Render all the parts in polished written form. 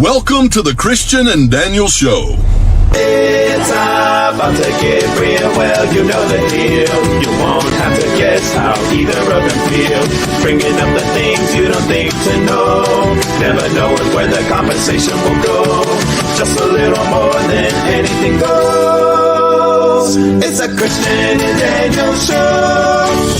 Welcome to the Christian and Daniel Show. It's about to get real, well, you know the deal. You won't have to guess how either of them feel. Bringing up the things you don't think to know. Never knowing where the conversation will go. Just a little more than anything goes. It's a Christian and Daniel Show.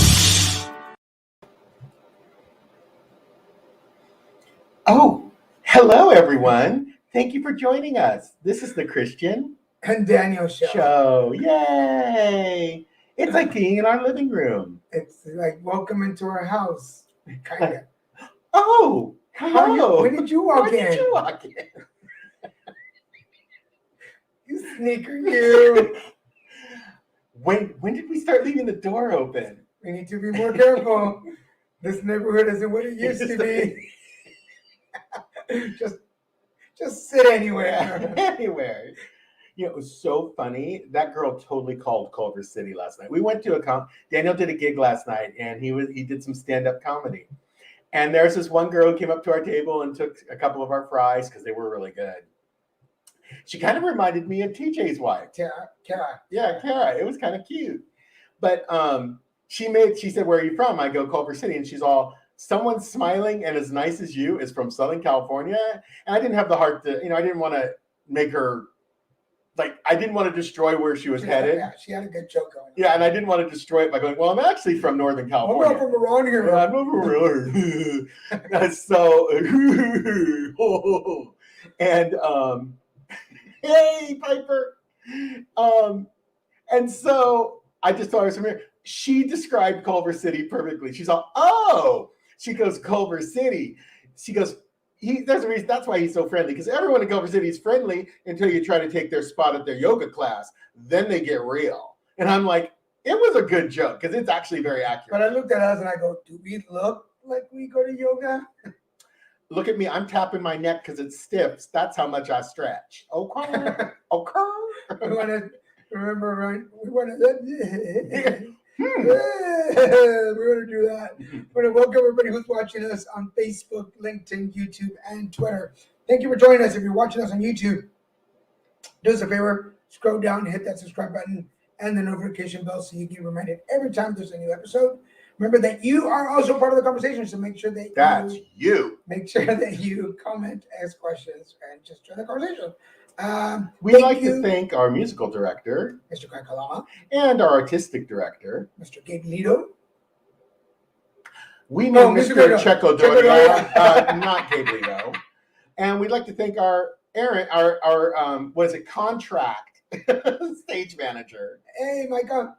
Oh, hello everyone. Thank you for joining us. This is the Christian and Daniel Show. Yay! It's like being in our living room. It's like welcome into our house, kind of. Oh, hello. When did you walk in? You sneaker, you. When did we start leaving the door open? We need to be more careful. This neighborhood isn't what it used to be. Just sit anywhere. Anywhere. You know, it was so funny. That girl totally called Culver City last night. We went to Daniel did a gig last night, and he did some stand-up comedy. And there's this one girl who came up to our table and took a couple of our fries because they were really good. She kind of reminded me of TJ's wife. Kara. Yeah, Kara. It was kind of cute. But she said, "Where are you from?" I go, "Culver City." And she's all, "Someone smiling and as nice as you is from Southern California." And I didn't have the heart to, I didn't want to make her, I didn't want to destroy where she was headed. Yeah, she had a good joke going. Yeah, and I didn't want to destroy it by going, "Well, I'm actually from Northern California." I'm not from around here. Yeah, I'm from around here. So, and, hey, Piper. And so I just thought it was from here. She described Culver City perfectly. She's all, "Oh," she goes, "Culver City." She goes, there's a reason, that's why he's so friendly, because everyone in Culver City is friendly until you try to take their spot at their yoga class. Then they get real. And I'm like, it was a good joke, because it's actually very accurate. But I looked at us and I go, do we look like we go to yoga? Look at me. I'm tapping my neck because it stiffs. That's how much I stretch. Okay. We want to remember, right? We want to... We want to do that. We want to welcome everybody who's watching us on Facebook, LinkedIn, YouTube, and Twitter. Thank you for joining us. If you're watching us on YouTube, do us a favor, scroll down, hit that subscribe button and the notification bell so you get reminded every time there's a new episode. Remember that you are also part of the conversation, so make sure that make sure that you comment, ask questions, and just join the conversation. We'd like to thank our musical director, Mr. Craig Kalama, and our artistic director, Mr. Gabe Lido. We know Mr. Checo Doria, not Gabe Lido. And we'd like to thank our contract stage manager. Hey, Micah.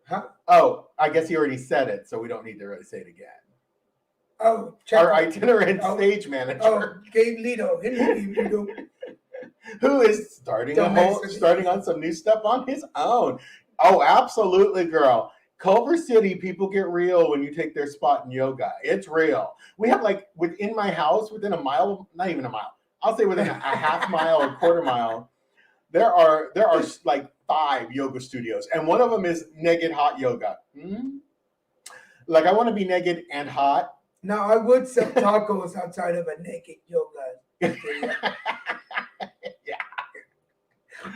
Huh? Oh, I guess he already said it, so we don't need to really say it again. Oh, our itinerant stage manager. Oh, Gabe Lido. Who is starting on some new stuff on his own. Oh, absolutely, girl. Culver City, people get real when you take their spot in yoga. It's real. We have within my house, within a mile, not even a mile, I'll say within a half mile or quarter mile, there are 5 yoga studios, and one of them is naked hot yoga. I want to be naked and hot. Now, I would sell tacos outside of a naked yoga studio. Yeah.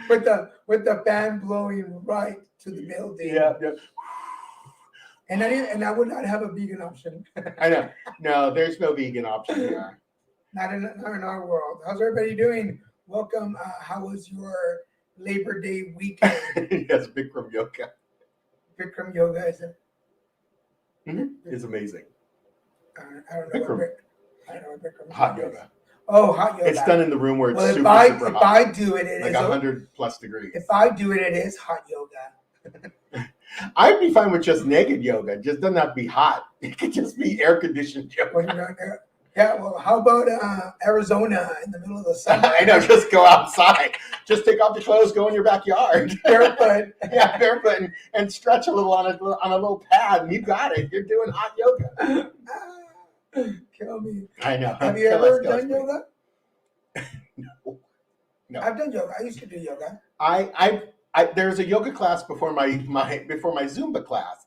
With the fan blowing right to the building. Yeah. And I would not have a vegan option. I know. No, there's no vegan option here. Not in our world. How's everybody doing? Welcome. How was your Labor Day weekend? Yes, Bikram yoga. Bikram yoga, is it? It's amazing. I don't know. I don't know what Bikram hot yoga. Oh, hot yoga. It's done in the room where it's super hot. If I do it, it is 100+ degrees. If I do it, it is hot yoga. I'd be fine with just naked yoga. It just doesn't have to be hot. It could just be air conditioned yoga. Yeah, well, how about Arizona in the middle of the summer? I know, just go outside. Just take off the clothes, go in your backyard. Barefoot. Yeah, barefoot and stretch a little on a little pad, and you got it. You're doing hot yoga. Kill me. I know. Have you ever done yoga? No. I've done yoga. I used to do yoga. There's a yoga class before my Zumba class,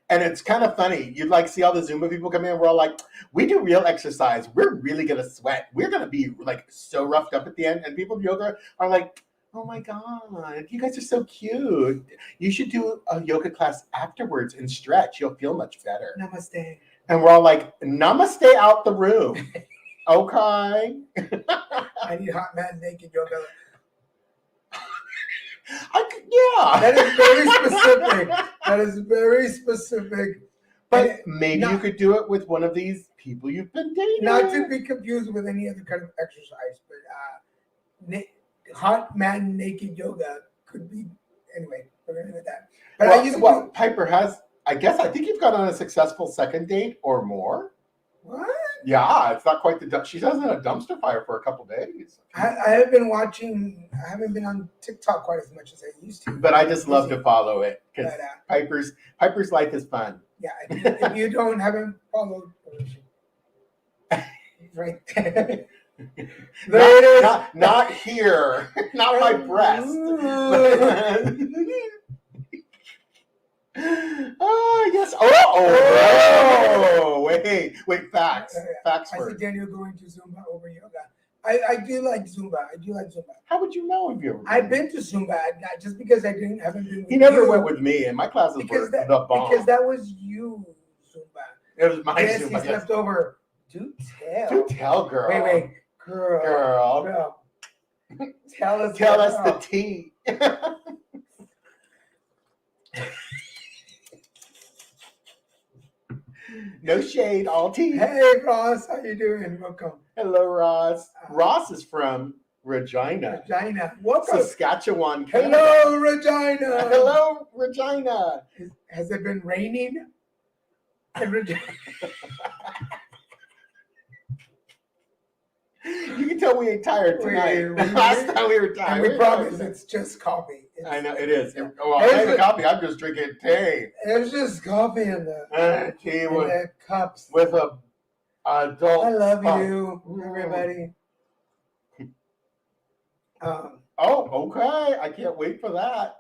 And it's kind of funny. You'd like see all the Zumba people come in. We're all like, we do real exercise. We're really gonna sweat. We're gonna be like so roughed up at the end. And people in yoga are like, oh my god, you guys are so cute. You should do a yoga class afterwards and stretch. You'll feel much better. Namaste. And we're all like, namaste out the room. Okay. I need hot man naked yoga. Yeah. That is very specific. That is very specific. But maybe you could do it with one of these people you've been dating. Not to be confused with any other kind of exercise, but hot man naked yoga could be. Anyway, we're gonna do that. But Well, Piper has. I think you've gone on a successful second date or more. What? Yeah, it's not quite the. She hasn't had a dumpster fire for a couple days. I have been watching. I haven't been on TikTok quite as much as I used to. But I just love to follow it because But, Piper's life is fun. Yeah, if you haven't followed, right there. There it is. Not here. Not my breast. Oh yes. Oh, wait. Facts. Facts I see first. Daniel going to Zumba over yoga. I do like Zumba. How would you know if you ever? I've been to Zumba, not just because haven't been with He never you, went with me, and my classes were the bomb. Because that was you, Zumba. It was my Yes, Zumba. he's left over. Do tell. Do tell, girl. Wait, girl. Tell us. Tell us the tea. No shade, all tea. Hey, Ross, how you doing? Welcome. Hello, Ross. Ross is from Regina, Welcome. Saskatchewan, Canada. Hello, Regina. Hello, Regina. Has it been raining in Regina? You can tell we ain't tired tonight. Last time we were tired. And we promise it's just coffee. I know it is. Well, I ain't coffee. I'm just drinking tea. There's just coffee in the Tea with the cups. a adult. I love spot. you, everybody. Oh, okay. I can't wait for that.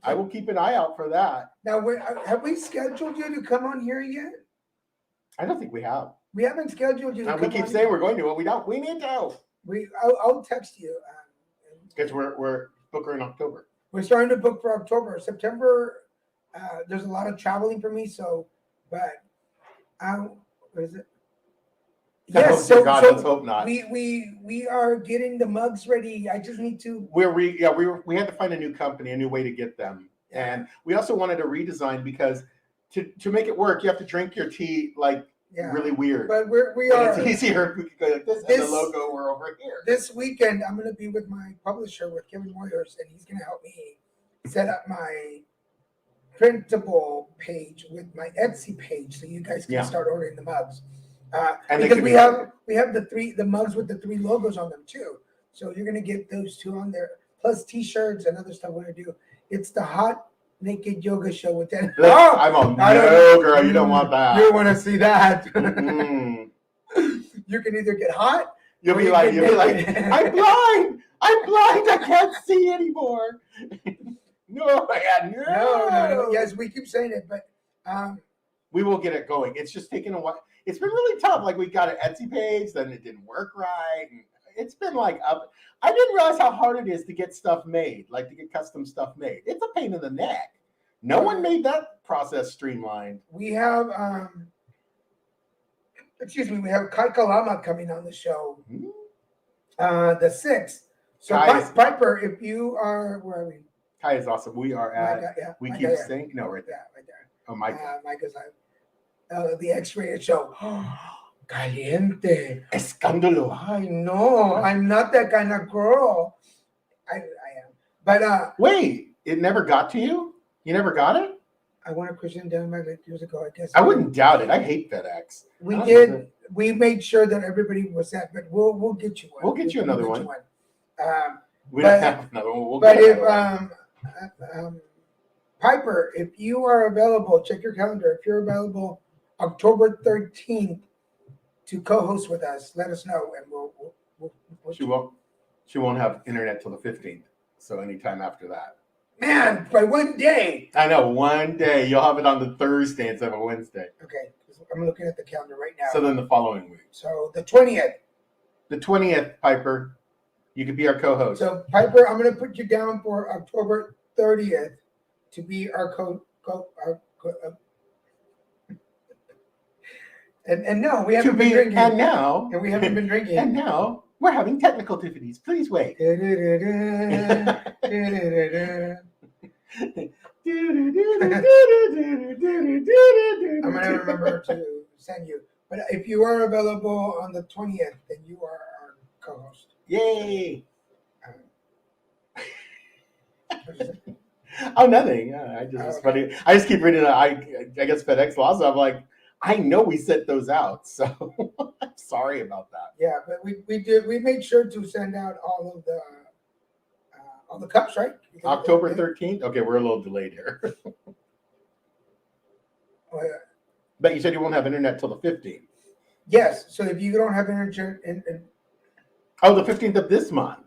I will keep an eye out for that. Now, have we scheduled you to come on here yet? I don't think we have. We haven't scheduled you to And come we keep on saying here. we're going to, but we don't. We need to. I'll text you. Because we're booker in October. We're starting to book for October. September, there's a lot of traveling for me, but what is it? Yes, so let's hope not. We are getting the mugs ready. I just need to. We had to find a new company, a new way to get them, and we also wanted to redesign because to make it work, you have to drink your tea like really weird. But we But are. it's easier if we could go like this, and the logo we're over here. This weekend, I'm going to be with my publisher, with Kevin Moyers, and he's going to help me set up my printable page with my Etsy page, so you guys can start ordering the mugs. And because we have the mugs with the 3 logos on them too, so you're going to get those 2 on there, plus T-shirts and other stuff we're going to do. It's the Hot Naked Yoga Show with that. I'm on. No, girl, you don't want that. You want to see that? Mm. You can either get hot. You'll be like, I'm blind. I can't see anymore. No. Yes, we keep saying it, but we will get it going. It's just taken a while. It's been really tough. Like, we got an Etsy page, then it didn't work right. And it's been like up. I didn't realize how hard it is to get stuff made, like to get custom stuff made. It's a pain in the neck. No one made that process streamlined. We have, we have Kai Kalama coming on the show, the 6th. So Piper, if you are, where are we? Kai is awesome. We are at, we keep saying, no, right there. Yeah, right there. Oh, Mike. Micah's the X-rated show. Caliente. Escándalo. I know. I'm not that kind of girl. I am. But wait, it never got to you? You never got it? I won a Christian Denmark like years ago, I guess. I wouldn't doubt it. I hate FedEx. We did. We made sure that everybody was set, but we'll get you one. We'll get you another one. We but, don't have another one. We'll but get if Piper, if you are available, check your calendar. If you're available October 13th to co-host with us, let us know, and we'll she won't have internet till the 15th. So anytime after that. Man, by one day. I know, one day you'll have it on the Thursday instead of a Wednesday. Okay, I'm looking at the calendar right now. So then the following week. So the 20th. The 20th, Piper, you could be our co-host. So Piper, I'm going to put you down for October 30th to be our and no, we haven't been drinking. And now, we haven't been drinking. And now, we're having technical difficulties. Please wait. I'm gonna remember to send you. But if you are available on the 20th, then you are our co-host. Yay! Oh, nothing. It's funny. I just keep reading. I guess FedEx laws. I'm like, I know we sent those out, so I'm sorry about that. Yeah, but we did. We made sure to send out all the cups, right? October 13th. Okay, we're a little delayed here. Oh, yeah. But you said you won't have internet till the 15th. Yes. So if you don't have internet, Oh, the 15th of this month.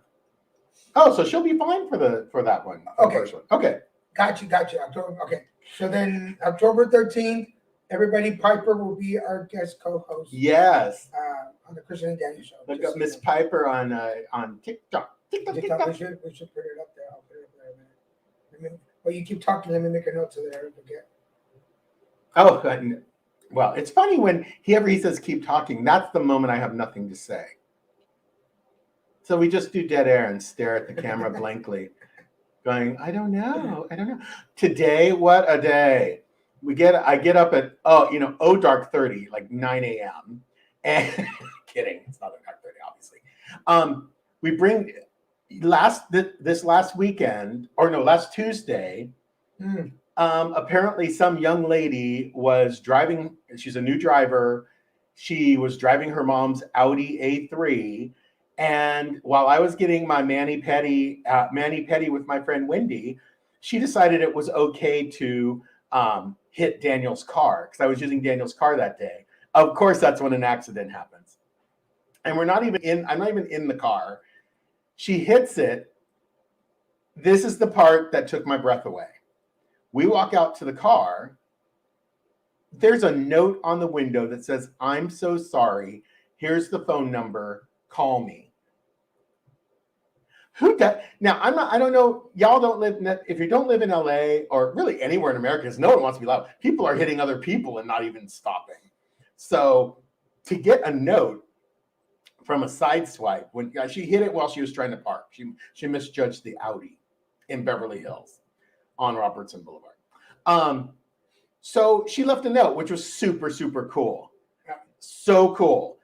Oh, so she'll be fine for that one. Okay. First one. Okay. Got you. October. Okay. So then October 13th, everybody, Piper will be our guest co-host. Yes. On the Christian and Daniel show. Look up Miss Piper on TikTok. TikTok. We should put it up there. I'll put it up there a minute. Well, you keep talking. Let me make a note so that I don't forget. Oh, well, it's funny when he says keep talking. That's the moment I have nothing to say. So we just do dead air and stare at the camera blankly, going, I don't know. Today, what a day. I get up at, dark 30, like 9 a.m. And kidding, it's not dark 30, obviously. We bring last Tuesday, apparently some young lady was driving, she's a new driver. She was driving her mom's Audi A3. And while I was getting my mani-pedi with my friend Wendy, she decided it was okay to hit Daniel's car because I was using Daniel's car that day. Of course, that's when an accident happens. And I'm not even in the car. She hits it. This is the part that took my breath away. We walk out to the car. There's a note on the window that says, I'm so sorry. Here's the phone number. Call me. Who does? Now, I don't know. Y'all don't live, if you don't live in LA or really anywhere in America, because no one wants to be loud, people are hitting other people and not even stopping. So to get a note from a side swipe, when she hit it while she was trying to park, she misjudged the Audi in Beverly Hills on Robertson Boulevard. So she left a note, which was super, super cool. So cool.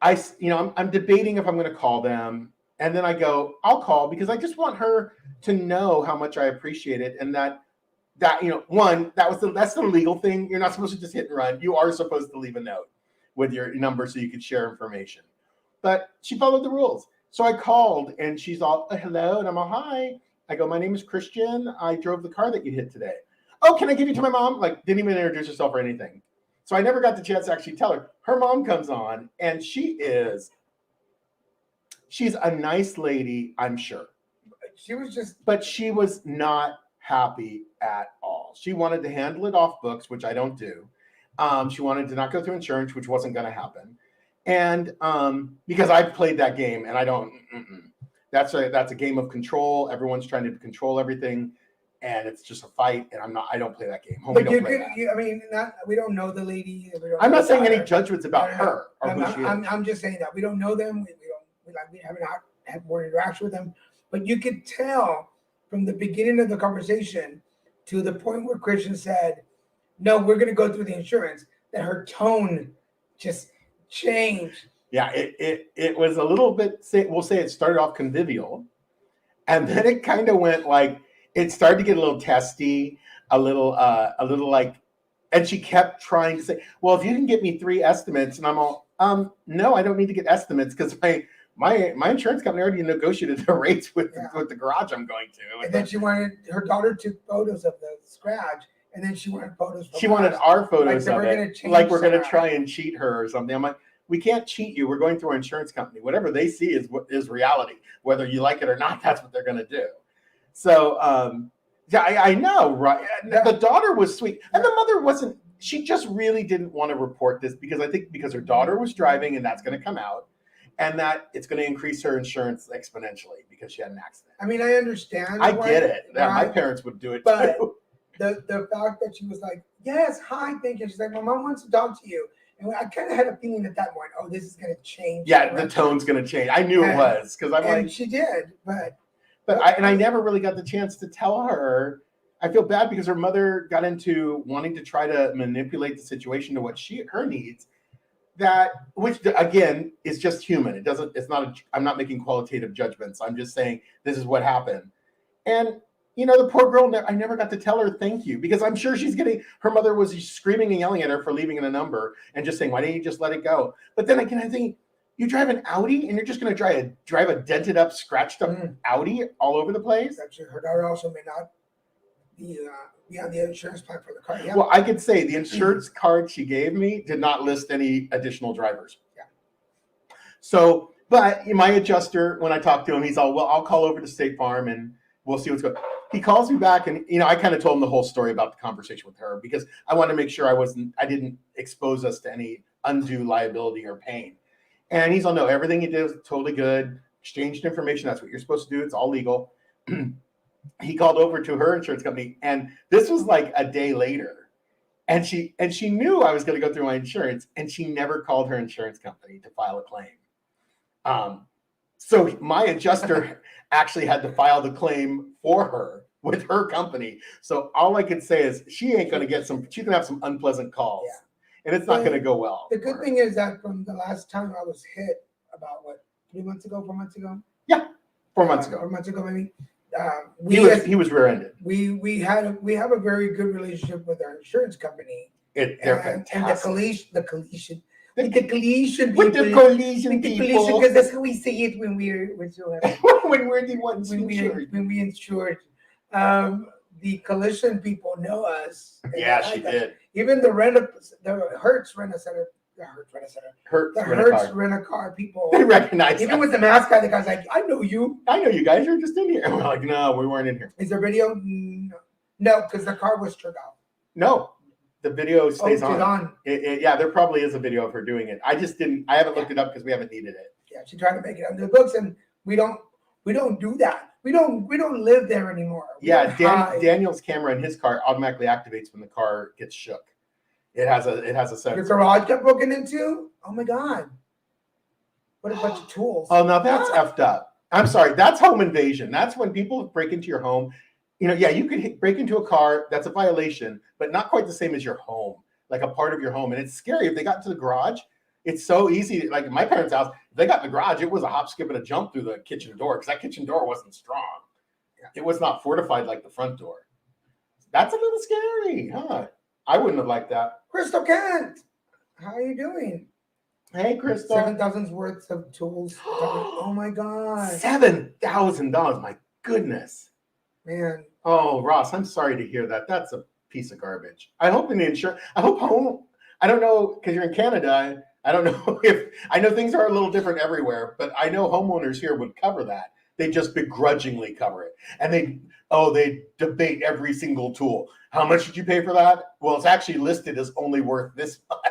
I'm debating if I'm going to call them. And then I go, I'll call because I just want her to know how much I appreciate it. And that's the legal thing. You're not supposed to just hit and run. You are supposed to leave a note with your number so you could share information. But she followed the rules. So I called and she's all, hello. And I'm all, hi. I go, my name is Christian. I drove the car that you hit today. Oh, can I give you to my mom? Like, didn't even introduce herself or anything. So I never got the chance to actually tell her. Her mom comes on and she's a nice lady, I'm sure. But she was not happy at all. She wanted to handle it off books, which I don't do. She wanted to not go through insurance, which wasn't going to happen. And because I've played that game and I don't, that's a game of control. Everyone's trying to control everything. And it's just a fight, and I don't play that game. But we don't know the lady. I'm not saying any judgments about her or who she is. I'm just saying that we don't know them. We haven't had more interaction with them. But you could tell from the beginning of the conversation to the point where Christian said, "No, we're going to go through the insurance," that her tone just changed. Yeah, it was a little bit. We'll say it started off convivial, and then it kind of went like. It started to get a little testy, a little like, and she kept trying to say, well, if you can get me 3 estimates, and I'm all, no, I don't need to get estimates because my insurance company already negotiated the rates with the garage I'm going to. And then her daughter took photos of the scratch, and then she wanted photos from She wanted our photos of it, like we're going to try and cheat her or something. I'm like, we can't cheat you. We're going through our insurance company. Whatever they see is reality. Whether you like it or not, that's what they're going to do. So Yeah, I know, right? Yeah. The daughter was sweet, and the mother wasn't. She just really didn't want to report this because I think because her daughter was driving, and that's going to come out, and that it's going to increase her insurance exponentially because she had an accident. I mean, I understand. I why- get it. Yeah, my why- parents would do it But- too. the fact that she was like, yes, hi, thank you. She's like, my mom wants to talk to you. And I kind of had a feeling at that point, oh, this is going to change. Yeah, the direction. tone's going to change. I knew it And- was because I'm And like, she did, but I never really got the chance to tell her. I feel bad because her mother got into wanting to try to manipulate the situation to what her needs. That, which again is just human. It doesn't. It's not. I'm not making qualitative judgments. I'm just saying this is what happened. And the poor girl. I never got to tell her thank you because I'm sure she's getting. Her mother was screaming and yelling at her for leaving in a number and just saying, "Why didn't you just let it go?" But then again, I think you drive an Audi and you're just going to drive a dented up, scratched up Audi all over the place. actually, her daughter also may not be on the insurance plan for the car. Yeah. Well, I could say the insurance card she gave me did not list any additional drivers. Yeah. So, but my adjuster, when I talked to him, he's all, well, I'll call over to State Farm and we'll see what's going on. He calls me back and, I kind of told him the whole story about the conversation with her because I wanted to make sure I didn't expose us to any undue liability or pain. And he's all, no, everything you did was totally good. Exchanged information. That's what you're supposed to do. It's all legal. He called over to her insurance company, and this was like a day later. And she knew I was going to go through my insurance, and she never called her insurance company to file a claim. So my adjuster actually had to file the claim for her with her company. So all I could say is she ain't going to get she's going to have some unpleasant calls, and it's not going to go well. The good thing is that from the last time I was hit about 4 months ago? 4 months ago. 4 months ago, maybe. He was rear-ended. We have a very good relationship with our insurance company. They're fantastic. And the collision With people. the collision people. Because that's how we say it when we're so happy. when we're the ones insured. when we insured. The collision people know us. and Yeah, they she like us. did. Even the Hertz Rent-A-Center. Hertz Hertz Rent-A-Car. Rent-A-Car people. They recognize Even us. with the mask guy, the guy's like, I know you. I know you guys are just in here. And we're like, no, we weren't in here. Is there video? No, because the car was turned off. No, the video stays it's on. Yeah, there probably is a video of her doing it. I haven't looked it up because we haven't needed it. Yeah, she tried to make it under the books, and we don't do that. We don't live there anymore. Yeah, Daniel's camera in his car automatically activates when the car gets shook. It has a Your sensor. garage got broken into? Oh my God. What a bunch of tools. Oh, now that's effed up. I'm sorry. That's home invasion. That's when people break into your home. You could break into a car. That's a violation, but not quite the same as your home, like a part of your home. And it's scary. If they got to the garage, it's so easy. Like in my parents' house, if they got in the garage, it was a hop, skip, and a jump through the kitchen door because that kitchen door wasn't strong. It was not fortified like the front door. That's a little scary, huh? I wouldn't have liked that. Crystal Kent, how are you doing? Hey, Crystal. 7,000 worth of tools. Oh my God. $7,000. My goodness. Man. Oh, Ross, I'm sorry to hear that. That's a piece of garbage. I hope home. I don't know, because you're in Canada. I don't know I know things are a little different everywhere, but I know homeowners here would cover that. They just begrudgingly cover it. And they debate every single tool. How much did you pay for that? Well, it's actually listed as only worth this much.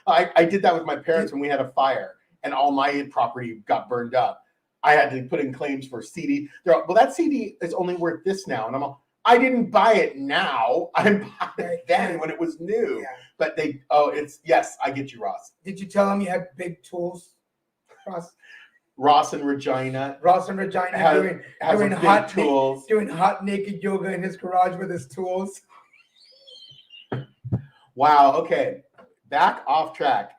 I did that with my parents when we had a fire and all my property got burned up. I had to put in claims for CD. Well, that CD is only worth this now. And I didn't buy it now. I bought it then when it was new. Yeah. But yes, I get you, Ross. Did you tell them you had big tools, Ross? Ross and Regina. Ross and Regina has doing big hot tools. doing hot naked yoga in his garage with his tools. Wow. Okay. Back off track.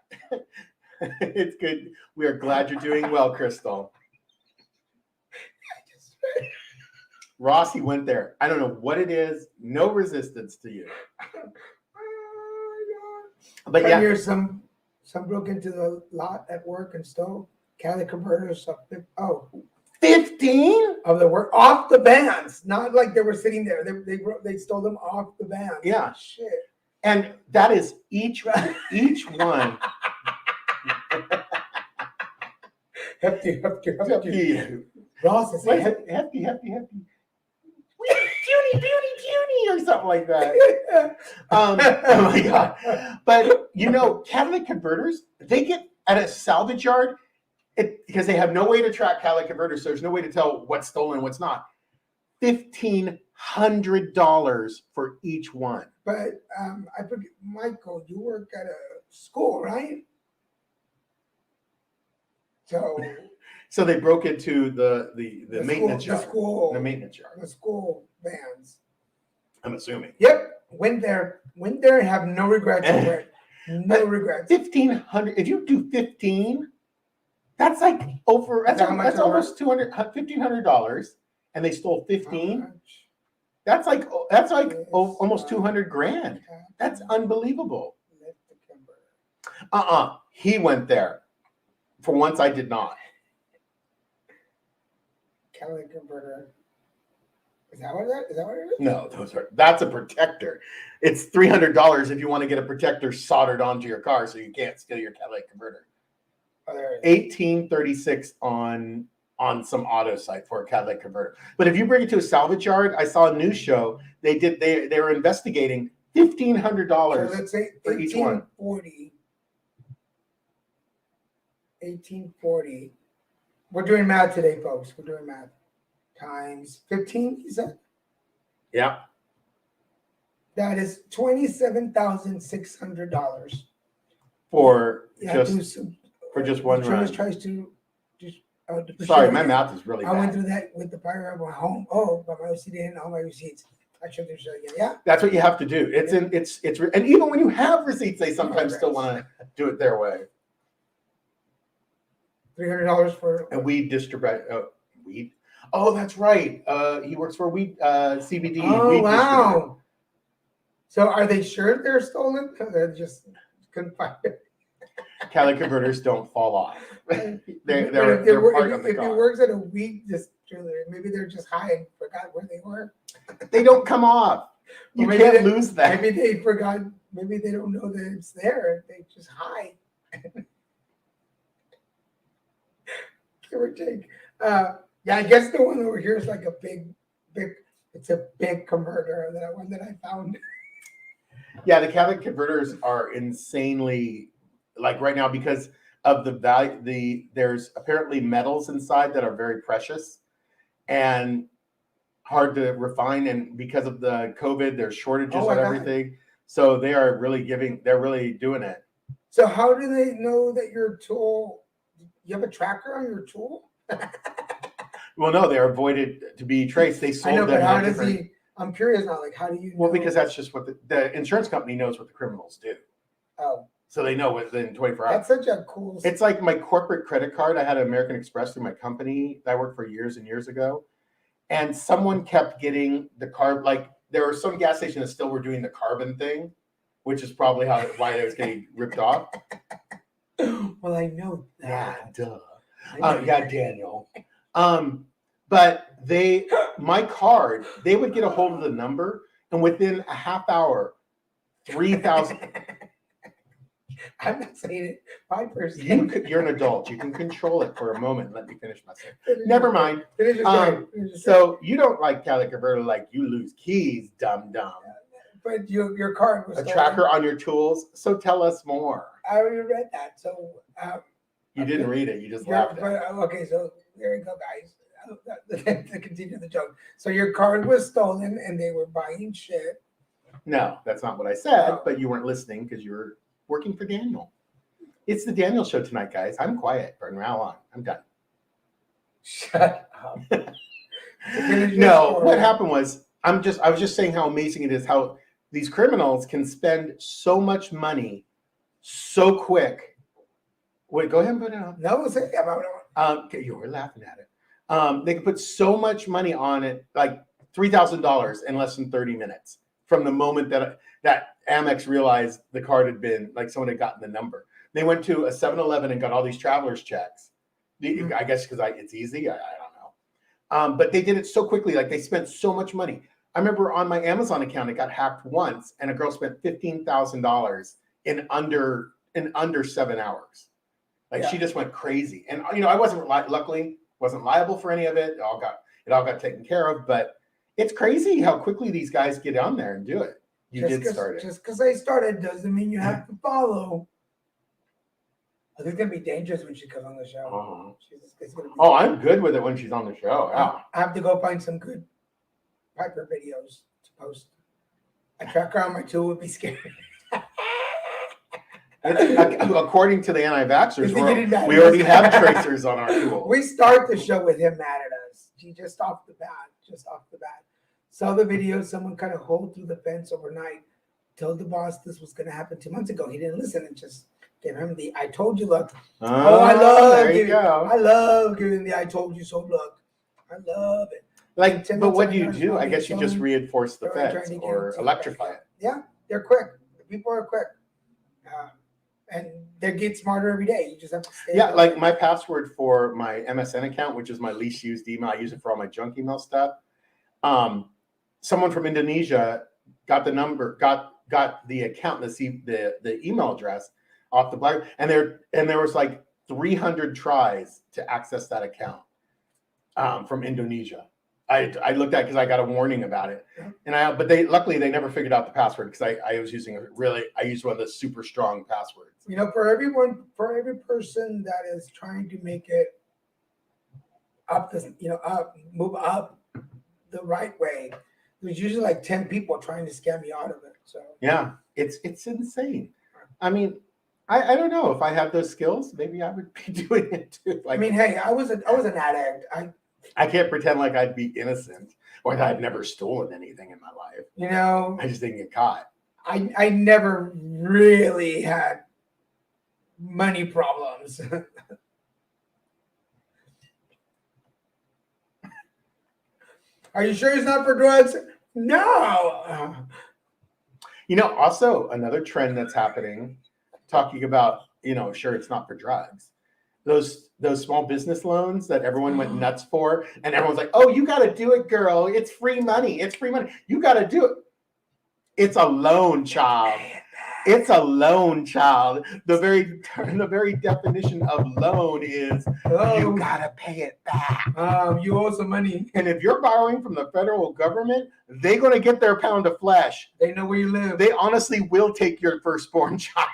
It's good. We are glad you're doing well, Crystal. Rossi went there. I don't know what it is. No resistance to you. But yeah. Here's some broke into the lot at work and stole Cali converters. 15 of the work off the vans, not like they were sitting there. They stole them off the vans. Yeah. Shit. And that is each one. Hefty. Hefty. Ross is Hefty. Beauty. or something like that. Oh my God. But you know, catalytic converters, they get at a salvage yard because they have no way to track catalytic converters. So there's no way to tell what's stolen and what's not. $1,500 for each one. But I forget, Michael, you work at a school, right? So they broke into the maintenance school, yard. The maintenance yard. The school vans. I'm assuming. Yep. Went there and have no regrets over it. No regrets. 1,500. If you do 15, that's like over. That's almost $1,500, and they stole 15. That's like almost 200 grand. That's unbelievable. He went there. For once, I did not. Catalytic converter. Is that what it is? No, that's a protector. It's $300 if you want to get a protector soldered onto your car so you can't steal your catalytic converter. Oh, there it is. $1,836 on some auto site for a catalytic converter. But if you bring it to a salvage yard, I saw a news show. They were investigating $1,500 so let's say for each one. 1840. We're doing math today, folks. We're doing math. Times 15, you said? Yeah. That is $27,600 for just one run. Tries to sorry, my math is really bad. I went through that with the prior of my home. Oh, but my OCD and all my receipts. I should do so again. Yeah. That's what you have to do. It's and even when you have receipts, they sometimes still want to do it their way. $300 for and weed weed. Oh, that's right. He works for weed CBD. Oh, weed wow. So are they sure they're stolen? They're just couldn't find it. Catalytic converters don't fall off. they're part of the if car. he works at a weed distillery, maybe they're just high and forgot where they were. They don't come off. You can't lose that. Maybe they forgot. Maybe they don't know that it's there. They just hide. Give or take. Yeah, I guess the one over here is like a big. It's a big converter. That one that I found. Yeah, the catalytic converters are insanely, like right now, because of the value. There's apparently metals inside that are very precious and hard to refine, and because of the COVID, there's shortages of everything. So they're really doing it. So how do they know that your tool? You have a tracker on your tool? Well, no, they're avoided to be traced. They sold them. But how does he? I'm curious now. Like, how do you know? Well, because that's just what the insurance company knows what the criminals do. Oh. So they know within 24 hours. That's such a cool. It's like my corporate credit card. I had an American Express through my company that I worked for years and years ago. And someone kept getting the card. Like there were some gas stations that still were doing the carbon thing, which is probably why it was getting ripped off. Well, I know that. Yeah, duh. Yeah, Daniel. But my card, they would get a hold of the number, and within a half hour, 3,000. I'm not saying it. 5%. You're an adult. You can control it for a moment. Let me finish my sentence. Never mind. So you don't like catalytic converter, like you lose keys, dumb. But your card was a tracker on your tools. So tell us more. I already read that. So you didn't read it. You just laughed at it. Okay, so there you go, guys. To continue the joke. So your card was stolen, and they were buying shit. No, that's not what I said. But you weren't listening because you were working for Daniel. It's the Daniel show tonight, guys. I'm quiet from now on. I'm done. Shut up. No, what happened was I was just saying how amazing it is how these criminals can spend so much money so quick. Wait, go ahead and put it on. No, say about it. You were laughing at it. They can put so much money on it, like $3,000 in less than 30 minutes from the moment that Amex realized the card had been, like someone had gotten the number. They went to a 7-Eleven and got all these traveler's checks. I guess because it's easy. I don't know. But they did it so quickly. Like they spent so much money. I remember on my Amazon account, it got hacked once, and a girl spent $15,000 in under 7 hours. Like she just went crazy. And I wasn't luckily wasn't liable for any of it. It all got taken care of. But It's crazy how quickly these guys get on there and do it. You did start it. Just because I started doesn't mean you have to follow. I think it's gonna be dangerous when she comes on the show. It's gonna be I'm good with it when she's on the show. Yeah. I have to go find some good Piper videos to post. I track her on my tool would be scary. According to the anti-vaxxers, Is he getting mad we at already us? have tracers on our tool. We start the show with him mad at us. Just off the bat. Saw the video, someone kind of holed through the fence overnight, told the boss this was going to happen 2 months ago. He didn't listen and just gave him the I told you look. I love giving the I told you so look. I love it. Like, Ten but months what on do you yours, do? I mommy, guess you just son. reinforce the They're fence trying to or get it electrify it. Yeah, they're quick. The people are quick. And they get smarter every day. You just have to stay. Yeah, like my password for my MSN account, which is my least used email, I use it for all my junk email stuff. Someone from Indonesia got the number, got the account, the email address off the black, and there was like 300 tries to access that account from Indonesia. I looked at it because I got a warning about it, but luckily they never figured out the password because I was using I used one of the super strong passwords. You know, for every person that is trying to make it move up the right way, there's usually like 10 people trying to scam you out of it. So yeah, it's insane. I mean, I don't know if I had those skills, maybe I would be doing it too. Like, I mean, hey, I was an addict. I can't pretend like I'd be innocent or that I've never stolen anything in my life. You know, I just didn't get caught. I never really had money problems. Are you sure it's not for drugs? No. You know, also another trend that's happening, talking about, sure, it's not for drugs. Those small business loans that everyone went nuts for, and everyone's like, oh, you got to do it, girl. It's free money. It's free money. You got to do it. It's a loan, child. It's a loan, child. The very definition of loan is you got to pay it back. You owe some money. And if you're borrowing from the federal government, they're going to get their pound of flesh. They know where you live. They honestly will take your firstborn child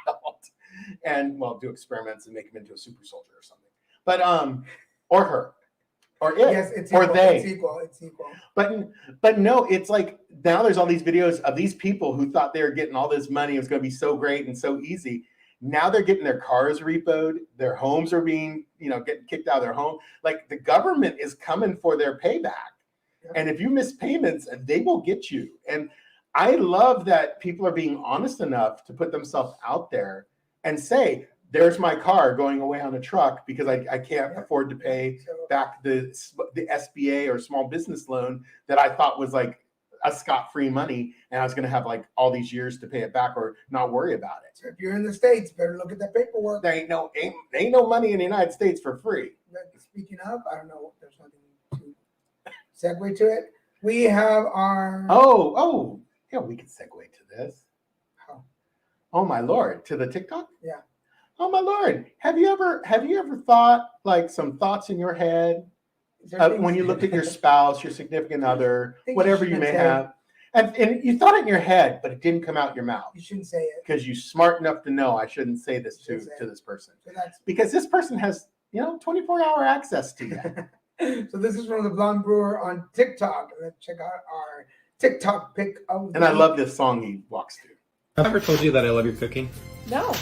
and, do experiments and make him into a super soldier or something. But, or her, or it, yes, it's or equal. they. It's equal. But no, it's like now there's all these videos of these people who thought they were getting all this money. It was going to be so great and so easy. Now they're getting their cars repoed. Their homes are being, getting kicked out of their home. Like the government is coming for their payback. Yeah. And if you miss payments, they will get you. And I love that people are being honest enough to put themselves out there and say, there's my car going away on a truck because I can't afford to pay back the SBA or small business loan that I thought was like a scot-free money, and I was going to have like all these years to pay it back or not worry about it. So if you're in the States, better look at that paperwork. There ain't no money in the United States for free. Speaking of, I don't know, there's nothing to segue to it. We have our yeah, we can segue to this. Oh my Lord, to the TikTok? Yeah. Oh my Lord, have you ever thought like some thoughts in your head when you looked at your spouse, your significant other, whatever you may have, and you thought it in your head, but it didn't come out your mouth? You shouldn't say it because you're smart enough to know I shouldn't say this to this person because this person has 24-hour access to you. So this is from the Blonde Brewer on TikTok. Let's check out our TikTok pic of and I love this song he walks to. Have I ever told you that I love your cooking? No.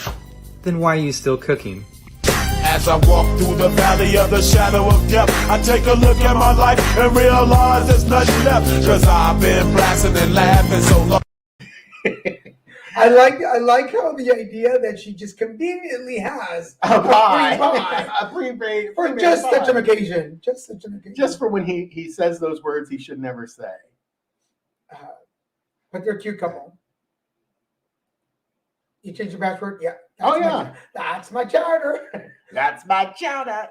Then why are you still cooking? As I walk through the valley of the shadow of death, I take a look at my life and realize there's nothing left. Cause I've been blasting and laughing so long. I like how the idea that she just conveniently has a prepaid for just such an occasion. Just for when he says those words he should never say. But they're a cute couple. You change your password? Yeah. That's my chowder. That's my chowder.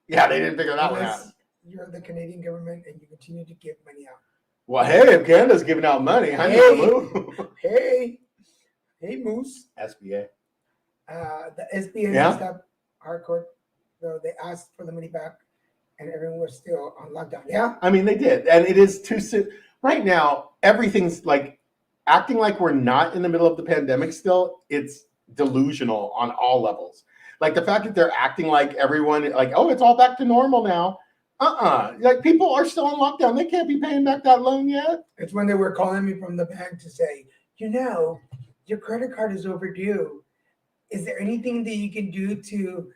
Yeah, they didn't figure that one out. You're the Canadian government and you continue to give money out. Well, hey, if Canada's giving out money, I need to move. Hey, Moose. SBA. The SBA messed up hardcore. So they asked for the money back. and everyone was still on lockdown. Yeah. I mean, they did, and it is too soon. Right now, everything's like acting like we're not in the middle of the pandemic still. It's delusional on all levels. Like the fact that they're acting like everyone, like, oh, it's all back to normal now. Like people are still on lockdown. They can't be paying back that loan yet. It's when they were calling me from the bank to say, your credit card is overdue. Is there anything that you can do to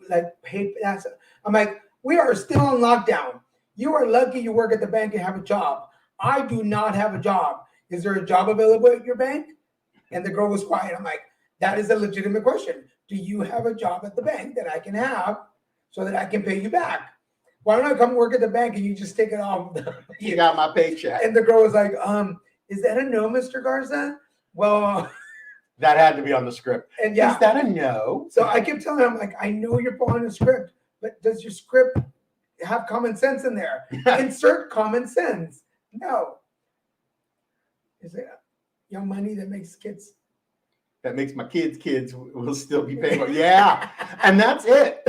like pay that? I'm like, we are still on lockdown. You are lucky you work at the bank and have a job. I do not have a job. Is there a job available at your bank? And the girl was quiet. I'm like, that is a legitimate question. Do you have a job at the bank that I can have so that I can pay you back? Why don't I come work at the bank and you just take it off? You got my paycheck. And the girl was like, is that a no, Mr. Garza? Well, that had to be on the script. And yeah. Is that a no? So I kept telling him, like, I know you're following a script, but does your script have common sense in there? Insert common sense. No. Is it young money that makes kids? That makes my kids will still be paying. Yeah. And that's it.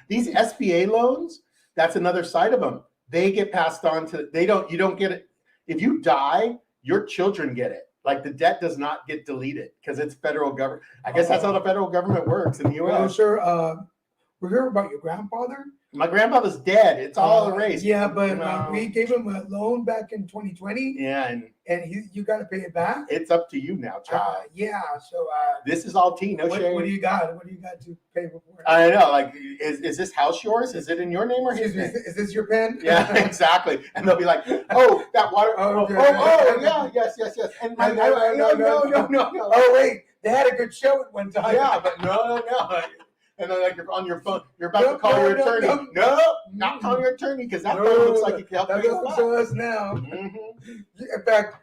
These SBA loans, that's another side of them. They get passed on to, you don't get it. If you die, your children get it. Like the debt does not get deleted because it's federal government. I guess that's how the federal government works in the U.S. Well, sure. We heard about your grandfather. My grandfather's dead. It's all erased. Yeah, but we gave him a loan back in 2020. Yeah, and you got to pay it back. It's up to you now, child. Yeah. So this is all tea, no shame. What do you got? What do you got to pay for? I know. Like, is this house yours? Is it in your name or his name? Is this your pen? Yeah, exactly. And they'll be like, "Oh, that water. Yeah, yes. And no. Oh wait, they had a good show at one time. Yeah, but no. And then, like, you're on your phone, you're about to call your attorney. No, not call your attorney because that phone looks like it can help that you. That doesn't show us now. Mm-hmm. In fact,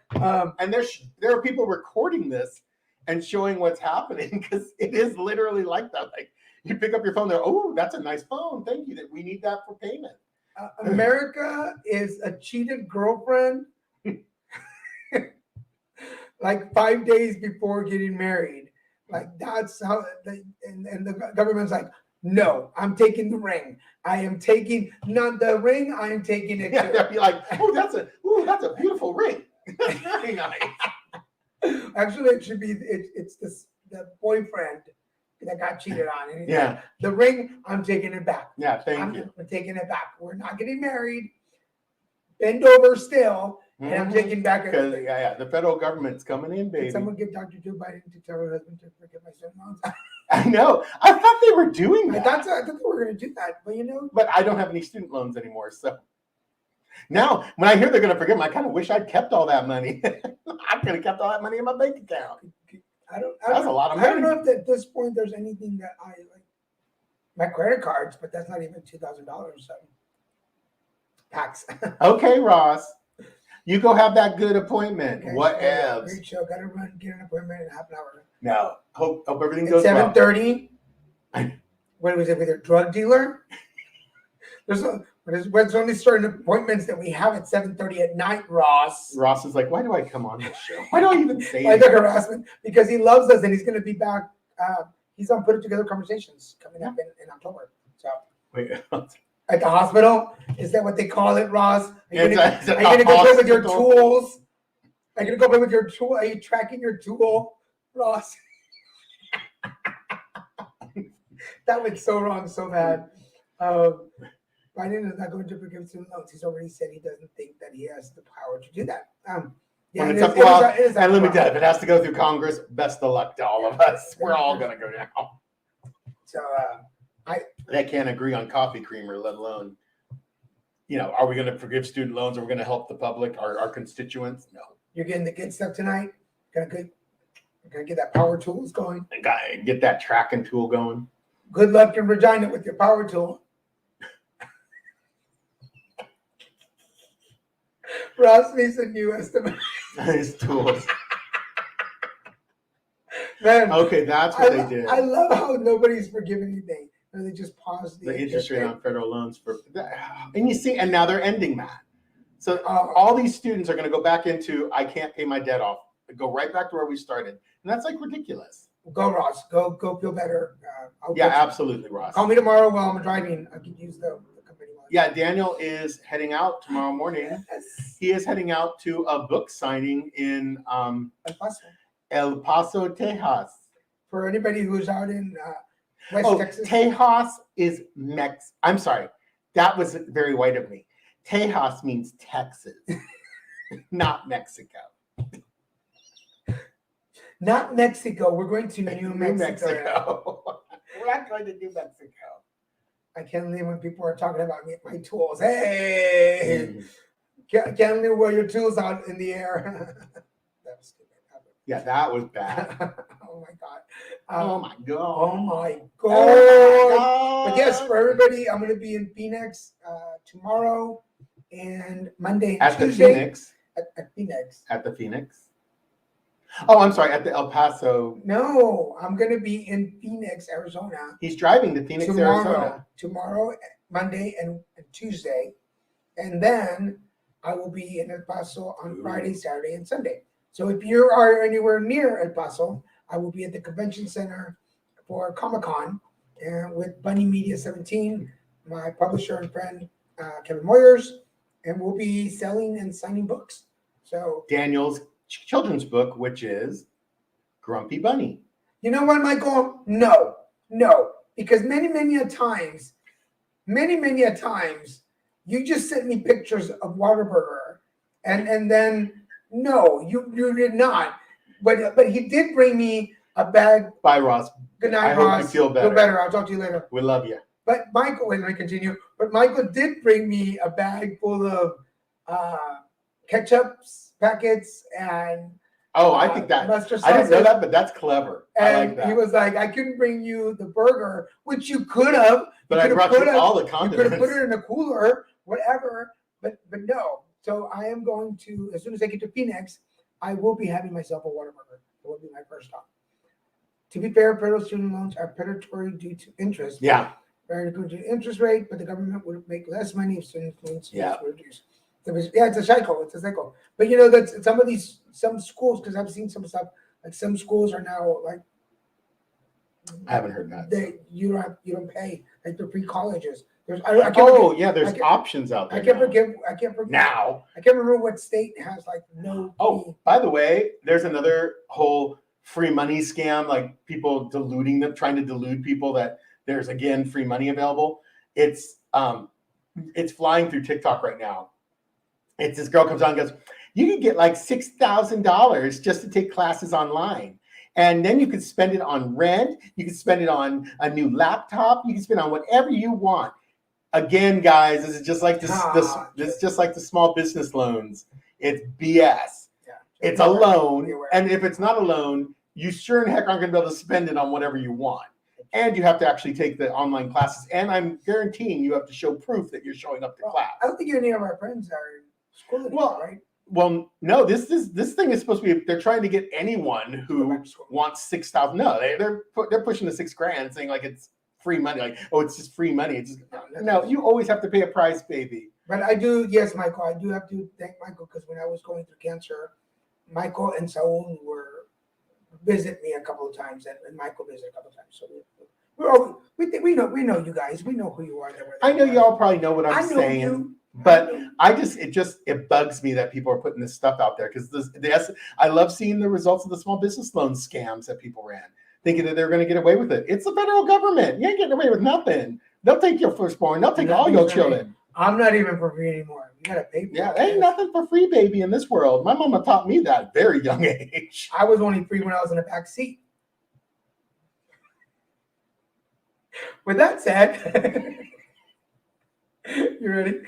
and there are people recording this and showing what's happening because it is literally like that. Like, you pick up your phone, there. Oh, that's a nice phone. Thank you. That we need that for payment. America is a cheated girlfriend. Like 5 days before getting married. Like that's how, and the government's like, no, I'm taking the ring. I am taking not the ring. I am taking it. Yeah, they'll be like, oh, that's a beautiful ring. Very nice. Actually, it should be. It's the boyfriend that got cheated on. And yeah. Like, the ring, I'm taking it back. Yeah, thank you. I'm taking it back. We're not getting married. Bend over still. And I'm taking back everything. Yeah, the federal government's coming in, baby. Did someone get Dr. Joe Biden to tell her husband to forget my student loans? I know. I thought they were doing that. I thought they were going to do that, but But I don't have any student loans anymore, so now when I hear they're going to forget them, I kind of wish I'd kept all that money. I could have kept all that money in my bank account. That's a lot of money. I don't know if at this point there's anything that I like. My credit cards, but that's not even $2,000. So tax. Okay, Ross. You go have that good appointment. Okay, What else? Great show. Got to run, get an appointment in half an hour. No. Hope everything It's goes well. 7:30. What was it with your drug dealer? There's only certain appointments that we have at 7:30 at night, Ross. Ross is like, why do I come on this show? Why do I even say Why it? the harassment? Because he loves us and he's going to be back. He's on Put It Together Conversations coming up in October. So Wait, at the hospital, is that what they call it, Ross? Are you It's going to go play with your hospital. tools? Are you going to go play with your tool? Are you tracking your tool, Ross? That went so wrong, so bad. Biden is not going to forgive student loans. He's already said he doesn't think that he has the power to do that. When it's up to law, and let me tell you, if it has to go through Congress, best of luck to all of us. We're all going to go down. So They can't agree on coffee creamer, let alone, are we going to forgive student loans? Are we going to help the public, our constituents? No. you're getting the good stuff tonight. Gonna get that power tools going. And get that tracking tool going. Good luck in Regina with your power tool. Ross needs a new estimate. His tools. Man, Okay, that's what they did. I love how nobody's forgiving anything. And they just pause The interest rate on federal loans and you see, and now they're ending that. So all these students are going to go back into, I can't pay my debt off, go right back to where we started. And that's like ridiculous. Go, Ross. Go feel better. Yeah, absolutely, Ross. Call me tomorrow while I'm driving. I can use the company one. Yeah, Daniel is heading out tomorrow morning. Yes. He is heading out to a book signing in El Paso, Texas. For anybody who's out in West Oh, Texas. Tejas is I'm sorry. That was very white of me. Tejas means Texas, not Mexico. Not Mexico. We're going to New Mexico. We're not going to New Mexico. I can't believe when people are talking about my tools. Hey, can't believe where your tools out in the air. That was stupid. Yeah, that was bad. Oh my god. Oh my god. Oh my Oh god. my god. But yes, for everybody, I'm going to be in Phoenix tomorrow and Monday and At the Tuesday. Phoenix. At Phoenix. At the Phoenix. Oh, I'm sorry. At the El Paso. No, I'm going to be in Phoenix, Arizona. He's driving to Phoenix, Arizona. Tomorrow, Monday, and Tuesday. And then I will be in El Paso on Friday, Saturday, and Sunday. So if you are anywhere near El Paso, I will be at the convention center for Comic-Con with Bunny Media 17, my publisher and friend, Kevin Moyers, and we'll be selling and signing books. So Daniel's children's book, which is Grumpy Bunny. you know what, Michael? No, because many a times, you just sent me pictures of Whataburger, and then no, you did not. But he did bring me a bag. Bye, Ross. Good night, I hope Ross. you feel better. Feel better. I'll talk to you later. We love you. But Michael, wait, let me continue. But Michael did bring me a bag full of ketchup packets and Oh, I think that mustard I didn't know sausage. that, but that's clever. I And like that. he was like, I couldn't bring you the burger, which you could have. But I brought you all the You could have put condiments. it in a cooler, whatever. But no. So I am going to, as soon as I get to Phoenix, I will be having myself a Whataburger. It will be my first stop. To be fair, federal student loans are predatory due to interest. Yeah. Very good interest rate, but the government would make less money if student loans Yeah. were reduced. It's a cycle. It's a cycle. But you know that some schools, because I've seen some stuff, like some schools are now like I haven't heard that. you don't pay, like the pre-colleges. There's There's options out there. I can't now. forget Now. I can't remember what state has like no Oh, fee. by the way, there's another whole free money scam, like people deluding them, trying to delude people that there's again free money available. It's flying through TikTok right now. It's this girl comes on and goes, you can get like $6,000 just to take classes online. And then you could spend it on rent. You can spend it on a new laptop. You can spend it on whatever you want. Again, guys, this is just like this is just like the small business loans. It's BS. Yeah. It's a loan. Be aware. And if it's not a loan, you sure in heck aren't going to be able to spend it on whatever you want. And you have to actually take the online classes. And I'm guaranteeing you have to show proof that you're showing up to class. I don't think any of our friends are in school anymore, right? Well, no, this thing is supposed to be. They're trying to get anyone who wants $6,000. No, they're pushing the $6,000, saying like it's free money. Like, oh, it's just free money. It's just, no. You always have to pay a price, baby. But I do, yes, Michael. I do have to thank Michael because when I was going through cancer, Michael and Saul visit me a couple of times, and Michael visited a couple of times. So we know you guys. We know who you are. I know y'all probably know what I'm I know saying. you. But it bugs me that people are putting this stuff out there because I love seeing the results of the small business loan scams that people ran, thinking that they're going to get away with it. It's the federal government. You ain't getting away with nothing. They'll take your firstborn. They'll take all your children. I'm not even for free anymore. You gotta pay for Yeah, it. ain't nothing for free, baby, in this world. My mama taught me that at a very young age. I was only free when I was in the back seat. With that said, you ready?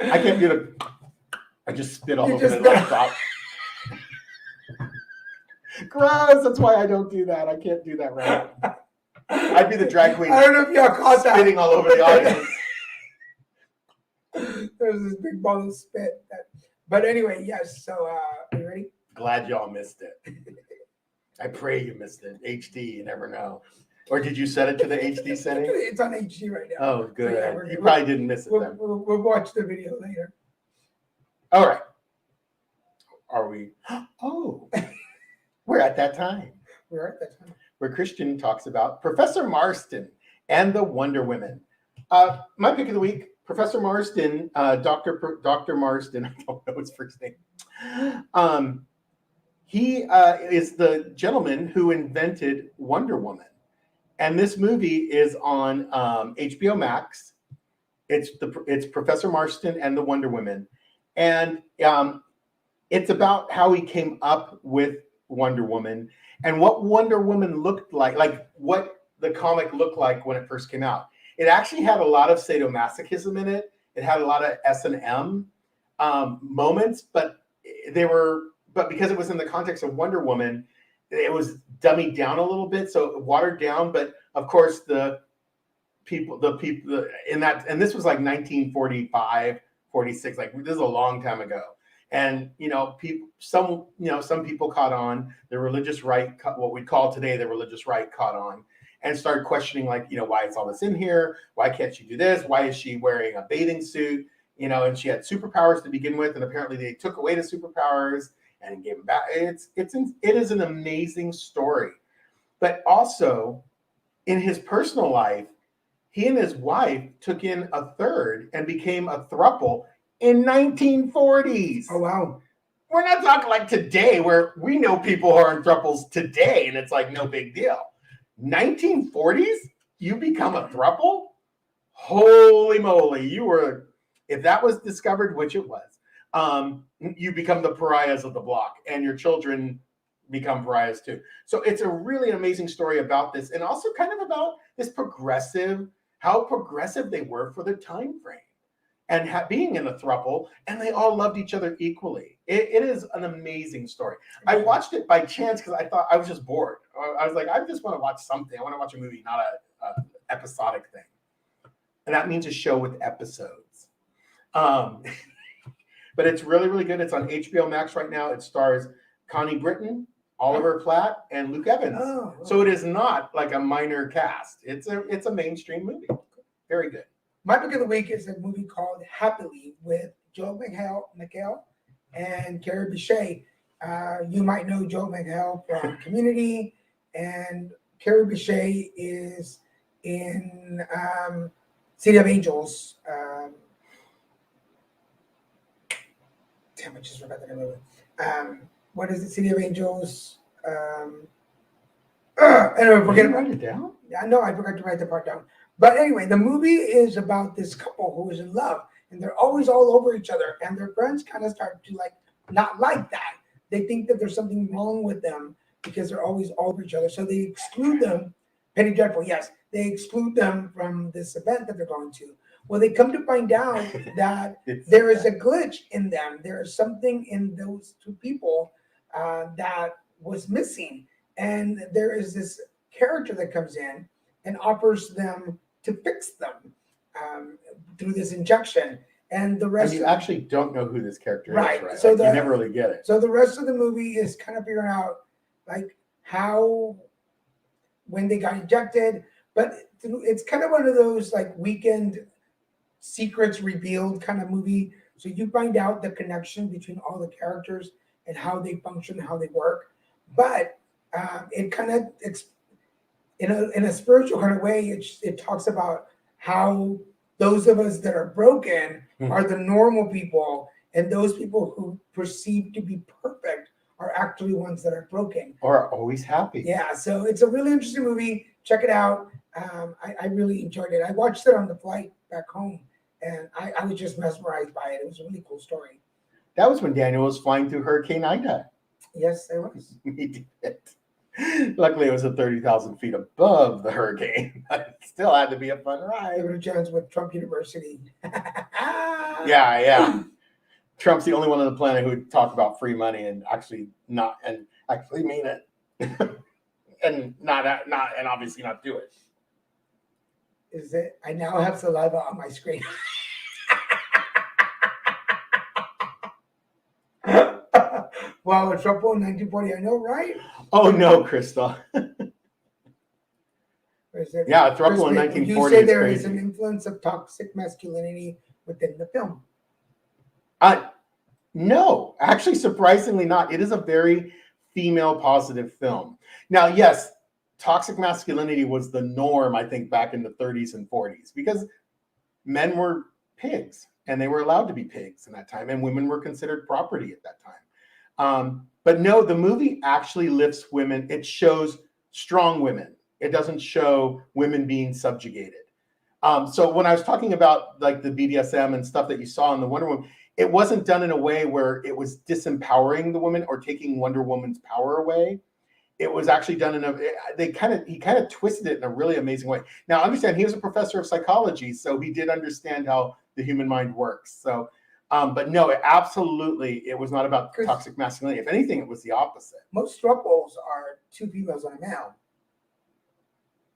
I can't do it. I just spit all You over just the laptop. Gross. That's why I don't do that. I can't do that right. I'd be the drag queen I don't know if y'all caught that. spitting all over the audience. There's this big ball of spit. But anyway, yes. So, are you ready? Glad y'all missed it. I pray you missed it. HD, you never know. Or did you set it to the HD setting? It's on HD right now. Oh, good. Yeah, we're You good. probably didn't miss it then. We'll watch the video later. All right. are we? Oh, we're at that time We're at that time. where Christian talks about Professor Marston and the Wonder Women. My pick of the week, Professor Marston, Dr. Marston, I don't know his first name. He is the gentleman who invented Wonder Woman. And this movie is on HBO Max. It's Professor Marston and the Wonder Women. And it's about how he came up with Wonder Woman and what Wonder Woman looked like what the comic looked like when it first came out. It actually had a lot of sadomasochism in it. It had a lot of S&M moments, but because it was in the context of Wonder Woman, it was dummied down a little bit, so watered down. But of course, the people in that, and this was like 1945, 46, like this is a long time ago. And some people caught on. The religious right, what we call today the religious right, caught on and started questioning, like, why is all this in here? Why can't she do this? Why is she wearing a bathing suit? And she had superpowers to begin with, and apparently they took away the superpowers and gave them back. It is an amazing story. But also, in his personal life, he and his wife took in a third and became a throuple in 1940s. Oh, wow. We're not talking like today, where we know people who are in thruples today, and it's like no big deal. 1940s, you become a throuple? Holy moly! If that was discovered, which it was, you become the pariahs of the block, and your children become pariahs too. So it's a really amazing story about this, and also kind of about this how progressive they were for their time frame, and being in a throuple, and they all loved each other equally. It is an amazing story. I watched it by chance because I thought I was just bored. I was like, I just want to watch something. I want to watch a movie, not a episodic thing, and that means a show with episodes. But it's really, really good. It's on HBO Max right now. It stars Connie Britton, Oliver Platt, and Luke Evans. Oh, So it is not like a minor cast. It's a mainstream movie. Very good. My pick of the week is a movie called Happily with Joel McHale and Carrie Bichet. You might know Joel McHale from Community, and Carrie Bichet is in City of Angels. Damn, I just forgot the name of it. What is it? City of Angels. Anyway, Did you write it down? I know I forgot to write the part down. But anyway, the movie is about this couple who is in love, and they're always all over each other, and their friends kind of start to not like that. They think that there's something wrong with them because they're always all over each other. So they exclude them. Penny Dreadful, yes. They exclude them from this event that they're going to. Well, they come to find out that there is a glitch in them. There is something in those two people that was missing. And there is this character that comes in and offers them to fix them through this injection. And the rest And you actually don't know who this character Right. is, right? So Like, the- you never really get it. So the rest of the movie is kind of figuring out how, when they got injected, but it's kind of one of those weekend secrets revealed kind of movie. So you find out the connection between all the characters and how they function, how they work. But it kind of, in a spiritual kind of way, it talks about how those of us that are broken are the normal people, and those people who perceive to be perfect are actually ones that are broken. Or are always happy. Yeah, so it's a really interesting movie. Check it out. I really enjoyed it. I watched it on the flight back home, and I was just mesmerized by it. It was a really cool story. That was when Daniel was flying through Hurricane Ida. Yes, it was. He did. Luckily, it was at 30,000 feet above the hurricane. It still had to be a fun ride. David Jones with Trump University. Yeah. Trump's the only one on the planet who talked about free money and actually mean it, and and obviously not do it. Is it? I now have saliva on my screen. Wow, Trump won 1940. I know, right? Oh no, Crystal. Yeah, Trump won Chris, 1940. You say is there is crazy. an influence of toxic masculinity within the film. No, actually, surprisingly not. It is a very female positive film. Now, yes, toxic masculinity was the norm, I think, back in the 30s and 40s because men were pigs and they were allowed to be pigs in that time, and women were considered property at that time. But no, the movie actually lifts women. It shows strong women. It doesn't show women being subjugated. So when I was talking about like the BDSM and stuff that you saw in the Wonder Woman, it wasn't done in a way where it was disempowering the woman or taking Wonder Woman's power away. It was actually done in he kind of twisted it in a really amazing way. Now, understand, he was a professor of psychology, so he did understand how the human mind works. So, but no, it was not about toxic masculinity. If anything, it was the opposite. Most throuples are 2 females and a male,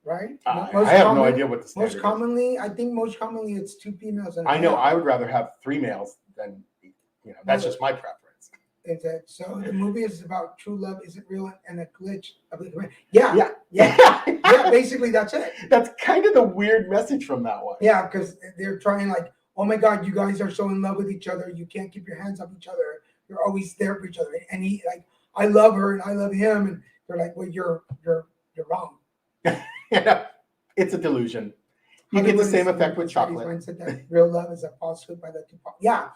right? I have no idea what the standard most commonly, I think most commonly it's 2 females and a I know male. I would rather have 3 males than, that's just my preference. Is that so? The movie is about true love isn't real and a glitch of the human. Yeah. Basically, that's it. That's kind of the weird message from that one. Yeah, because they're trying like, oh my God, you guys are so in love with each other. You can't keep your hands off each other. You're always there for each other. And he like, I love her and I love him. And they're like, well, you're wrong. It's a delusion. You get the same effect with chocolate. Mindset that real love is a falsehood by the two. Yeah.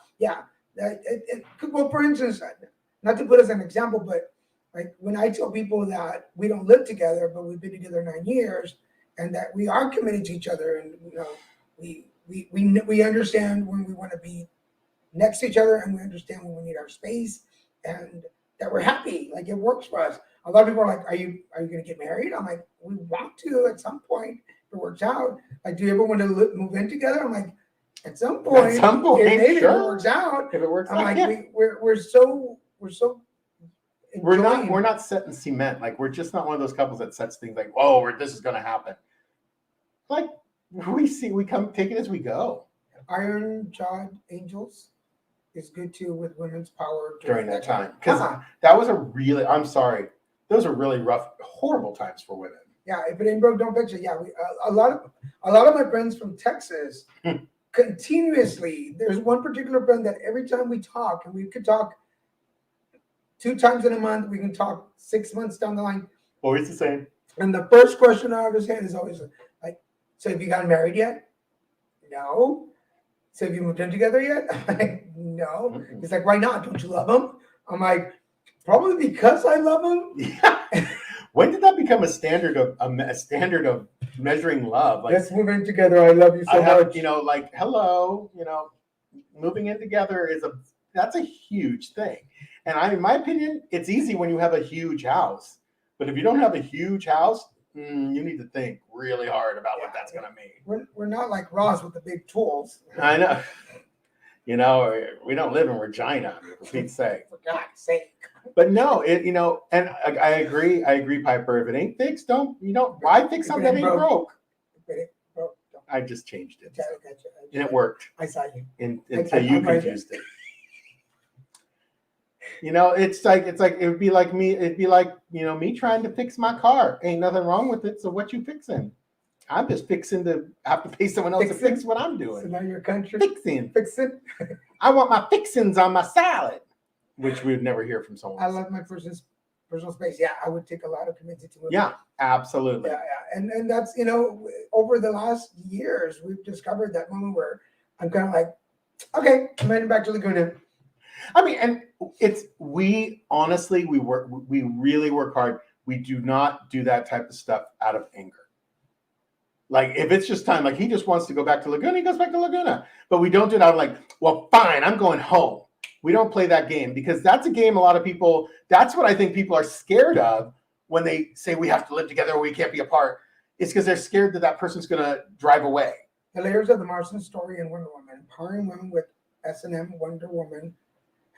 Well, for instance, not to put as an example, but like when I tell people that we don't live together, but we've been together 9 years, and that we are committed to each other, and we understand when we want to be next to each other, and we understand when we need our space, and that we're happy, like it works for us. A lot of people are like, "Are you going to get married?" I'm like, "We want to at some point if it works out." Like, do you ever want to move in together? I'm like, at some point, maybe sure. if it works out. If it works I'm out, like, yeah. we're so. We're not set in cement. Like we're just not one of those couples that sets things like, oh, this is going to happen. Like we come take it as we go. Iron-jawed angels is good too with women's power during that time, because that was I'm sorry, those are really rough, horrible times for women. Yeah, if it ain't broke, don't fix it. Yeah, a lot of my friends from Texas continuously. There's one particular friend that every time we talk, and we could talk 2 times in a month, we can talk 6 months down the line. Always the same. And the first question I always get is always like, "So have you gotten married yet?" No. "So have you moved in together yet?" I'm like, "No." Mm-hmm. He's like, "Why not? Don't you love him?" I'm like, "Probably because I love him." Yeah. When did that become a standard of measuring love? Like, let's move in together. I love you so much. Like, hello, moving in together that's a huge thing. And in my opinion, it's easy when you have a huge house. But if you don't have a huge house, you need to think really hard about what that's going to mean. We're not like Ross with the big tools. I know. We don't live in Regina, for Pete's sake. For God's sake. But no, and I agree, Piper. If it ain't fixed, why fix something that ain't broke? I just changed it. And it worked. I saw you. Until you confused it. It's like it'd be like me trying to fix my car. Ain't nothing wrong with it. So what you fixing? I'm just fixing to have to pay someone else to fix what I'm doing. So now your country fixing. I want my fixings on my salad, which we would never hear from someone. I love my personal space. Yeah, I would take a lot of commitment to it. Yeah, absolutely. Yeah, and that's over the last years we've discovered that moment where I'm kind of like, okay, I'm heading back to Laguna. I mean, and we really work hard. We do not do that type of stuff out of anger. Like if it's just time, like he just wants to go back to Laguna, he goes back to Laguna. But we don't do it out of like, well, fine, I'm going home. We don't play that game because that's a game that's what I think people are scared of when they say we have to live together or we can't be apart. It's because they're scared that person's going to drive away. The layers of the Marston story in Wonder Woman, empowering women with S&M Wonder Woman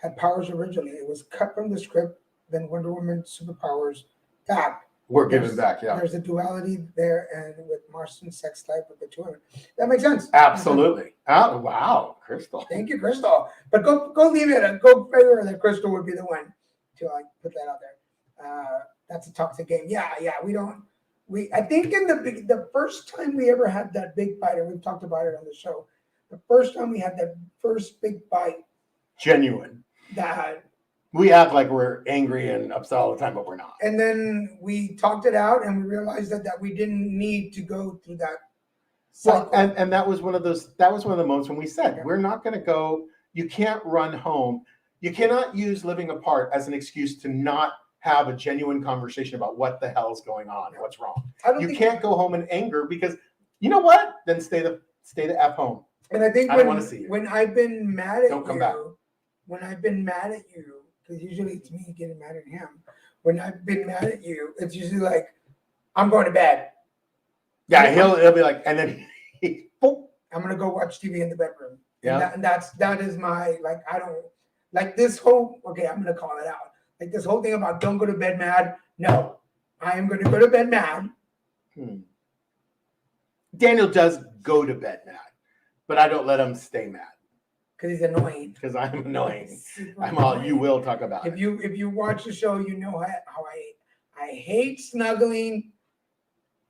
had powers originally. It was cut from the script, then Wonder Woman's superpowers back. We're giving back, yeah. There's a duality there, and with Marston's sex life with the 2 women. That makes sense. Absolutely. Oh, wow, Crystal. Thank you, Crystal. But go leave it and go figure that Crystal would be the one to put that out there. That's a toxic game. Yeah. I think in the first time we ever had that big fight, and we've talked about it on the show, the first time we had that first big fight. Genuine. that. We act like we're angry and upset all the time, but we're not. And then we talked it out, and we realized that we didn't need to go through that Well, cycle. and that was one of those. That was one of the moments when we said we're not going to go. You can't run home. You cannot use living apart as an excuse to not have a genuine conversation about what the hell is going on, what's wrong. I don't You think, can't go home in anger because you know what? Then stay the F home. and I think I don't wanna see you. when I've been mad at Don't come you, back. when I've been mad at you, because usually it's me getting mad at him. When I've been mad at you, it's usually like, I'm going to bed. Yeah, he'll be like, and then he, boop. I'm gonna go watch TV in the bedroom. Yeah. And that is my, like, I don't like this whole, okay, I'm gonna call it out. Like this whole thing about don't go to bed mad. No, I am gonna go to bed mad. Daniel does go to bed mad, but I don't let him stay mad Because he's annoying. because I'm annoying. Super I'm all. You annoying. will talk about If it. you watch the show, you know how I hate snuggling,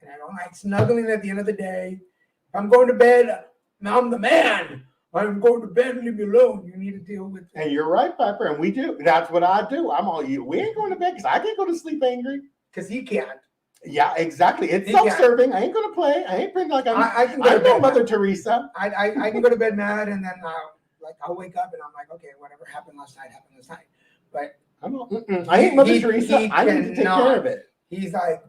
and I don't like snuggling at the end of the day. If I'm going to bed, I'm the man. I'm going to bed, leave me alone. You need to deal with it. And you're right, Piper, and we do. That's what I do. I'm all you. We ain't going to bed because I can't go to sleep angry. Because he can't. Yeah, exactly. It's You can't. self-serving. I ain't going to play. I ain't pretty like I can go to I'm no bed Mother mad. Teresa. I can go to bed mad, and then I'll wake up and I'm like, okay, whatever happened last night happened last night. But I'm all, I ain't Mother He- Teresa. he I need to take care cannot. of it. he's like,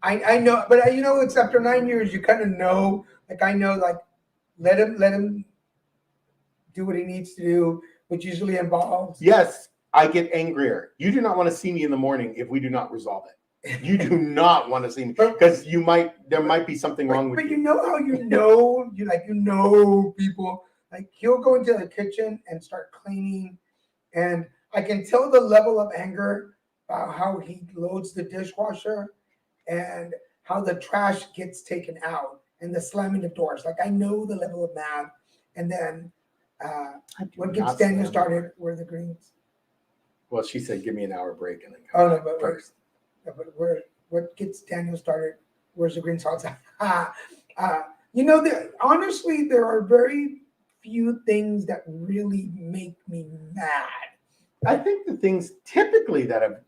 I know, but it's after 9 years, you kind of know, like I know, like let him do what he needs to do, which usually involves. Yes, I get angrier. You do not want to see me in the morning if we do not resolve it. You do not want to see me because there might be something wrong with But you. you know how you know people, like he'll go into the kitchen and start cleaning, and I can tell the level of anger about how he loads the dishwasher and how the trash gets taken out and the slamming of doors. Like I know the level of mad, and then I do what gets not Daniel slam started doors. were the greens. Well, she said, "Give me an hour break and then Oh come no, back but first." what gets Daniel started? Where's the green salsa? Honestly, there are very few things that really make me mad. I think the things typically that have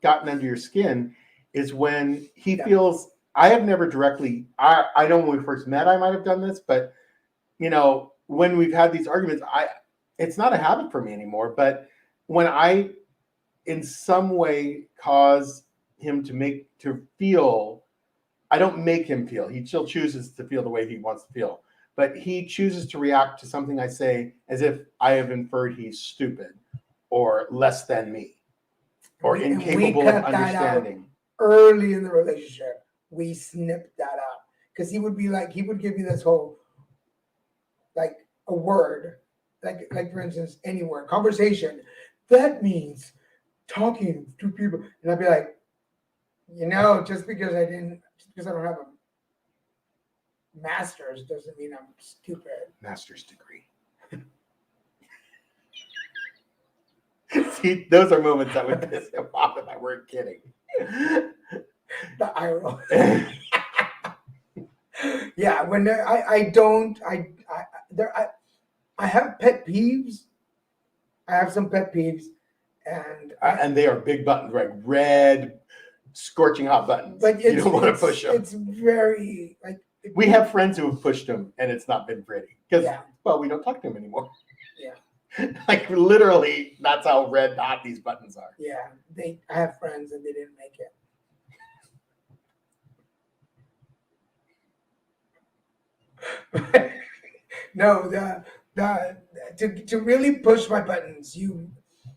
gotten under your skin is when he Yeah. feels. I have never directly. I know when we first met, I might have done this, but when we've had these arguments, it's not a habit for me anymore. But when I, in some way, cause him to feel, I don't make him feel. He still chooses to feel the way he wants to feel, but he chooses to react to something I say as if I have inferred he's stupid or less than me or And we incapable cut of that out. understanding. Early in the relationship, we snipped that out because he would give me this whole, like a word, like for instance, any word, conversation. That means talking to people, and I'd be like, just because I don't have a master's doesn't mean I'm stupid. Master's degree. See, those are moments that would piss him off if I weren't kidding. The eye roll. Yeah, when I have pet peeves. I have some pet peeves, and And they are big buttons, like red, scorching hot buttons. but You don't want to push them. It's very like We have friends who have pushed them, and it's not been pretty because, Yeah. well, we don't talk to them anymore. Yeah. Like literally, that's how red hot these buttons are. Yeah, I have friends and they didn't make it. No, to really push my buttons,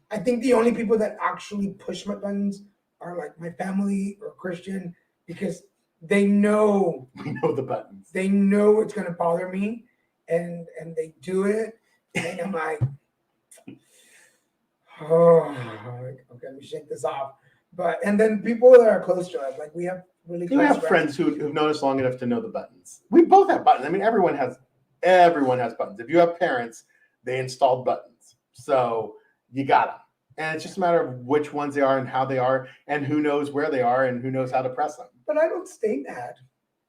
I think the only people that actually push my buttons are like my family or Christian, because they know We know the buttons. it's gonna bother me, and they do it, and I'm like, oh, okay, let me shake this off. And then people that are close to us, like we have really You close have friends who've known us long enough to know the buttons. We both have buttons. I mean, everyone has buttons. If you have parents, they installed buttons. So you got them. And it's just a matter of which ones they are and how they are and who knows where they are and who knows how to press them. But I don't stay mad.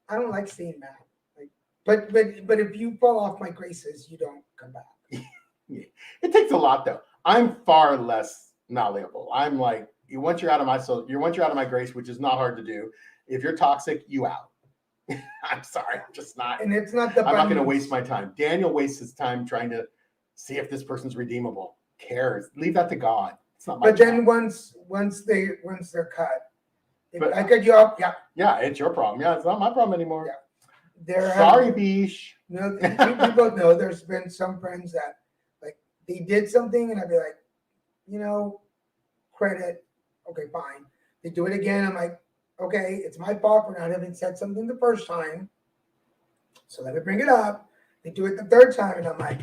I don't like staying mad. Like, but if you fall off my graces, you don't come back. It takes a lot, though. I'm far less malleable. I'm like, once you're out of my grace, which is not hard to do. If you're toxic, you out. I'm sorry, I'm just not. And it's not the I'm not going to buttons. waste my time. Daniel wastes his time trying to see if this person's redeemable. Cares? Leave that to God. It's not my. But then job. once they're cut, if But- I cut you off, yeah, Yeah, it's your problem. Yeah, it's not my problem anymore. there. Sorry, Beesh. No, we both know there's been some friends that like they did something, and I'd be like, credit, okay, fine. They do it again. I'm like, okay, it's my fault for not having said something the first time. So let me bring it up. They do it the third time, and I'm like,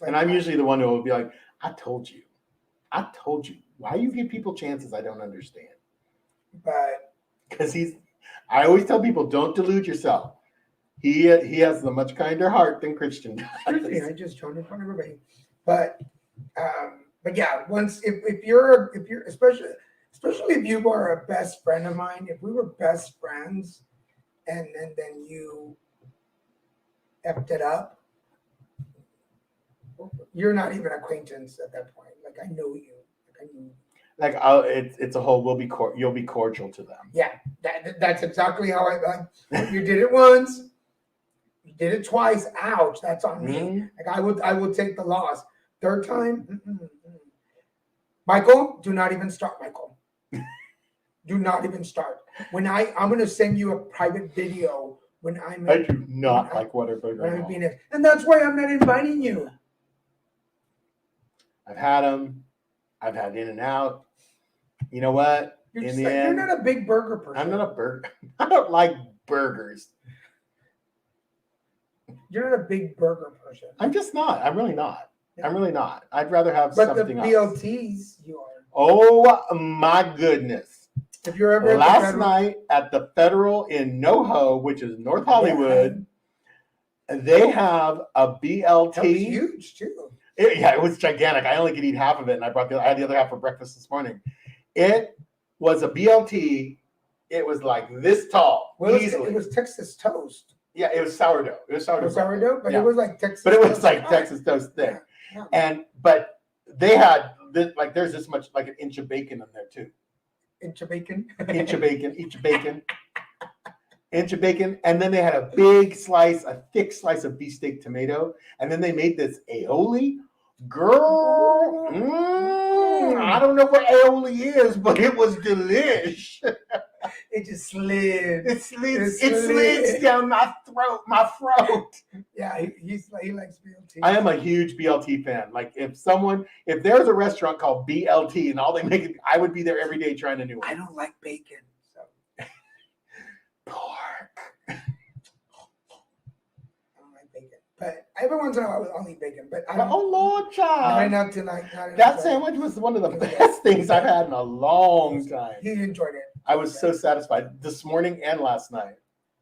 And I'm usually the one who will be like, I told you. Why you give people chances I don't understand? but Because I always tell people, don't delude yourself. He has a much kinder heart than Christian excuse me, does. I just joined in front of everybody. But yeah, once if you're especially if you are a best friend of mine, if we were best friends, and then you effed it up, you're not even acquaintance at that point. Like I know you. Like it's a whole. You'll be cordial to them. Yeah, that's exactly how you did it once. You did it twice. Ouch, that's on me. Mhm. Like I would take the loss. Third time, Michael, do not even start, Michael. Do not even start. When I'm going to send you a private video when I'm I do not like whatever when going I'm on. being, and that's why I'm not inviting you. I've had them. I've had In and Out. You know what? You're, In just the like, end, you're not a big burger person. I'm not a burger. I don't like burgers. You're not a big burger person. I'm just not. I'm really not. I'm really not. I'd rather have But the something else. BLTs, you are. Oh my goodness. If you're ever at the Last Federal- night at the Federal in NoHo, which is North Hollywood, they have a that was BLT. huge too. It was gigantic. I only could eat half of it, and I had the other half for breakfast this morning. It was a BLT. It was like this tall, Well, easily. it was Texas toast. Yeah, it was sourdough. It was sourdough. It was sourdough, but Yeah. it was like Texas. But it was toast. like Oh, Texas toast thick. yeah. But they had this, like there's this much, like an inch of bacon in there too. Inch of bacon. Inch of bacon, inch of bacon, inch of bacon, and then they had a big slice, a thick slice of beefsteak tomato, and then they made this aioli. Girl, I don't know what aioli is, but it was delish. It just slid. It slides slid. down my throat. Yeah, he likes BLT. I am a huge BLT fan. Like if there's a restaurant called BLT and all they make it, I would be there every day trying a new I one. don't like bacon. So Pork. I don't like bacon. But every once in a while I'll eat bacon. But I don't Oh Lord, right child. now tonight. Not That enough. sandwich was one of the best things I've had in a long time. He enjoyed it. I was so satisfied this morning and last night.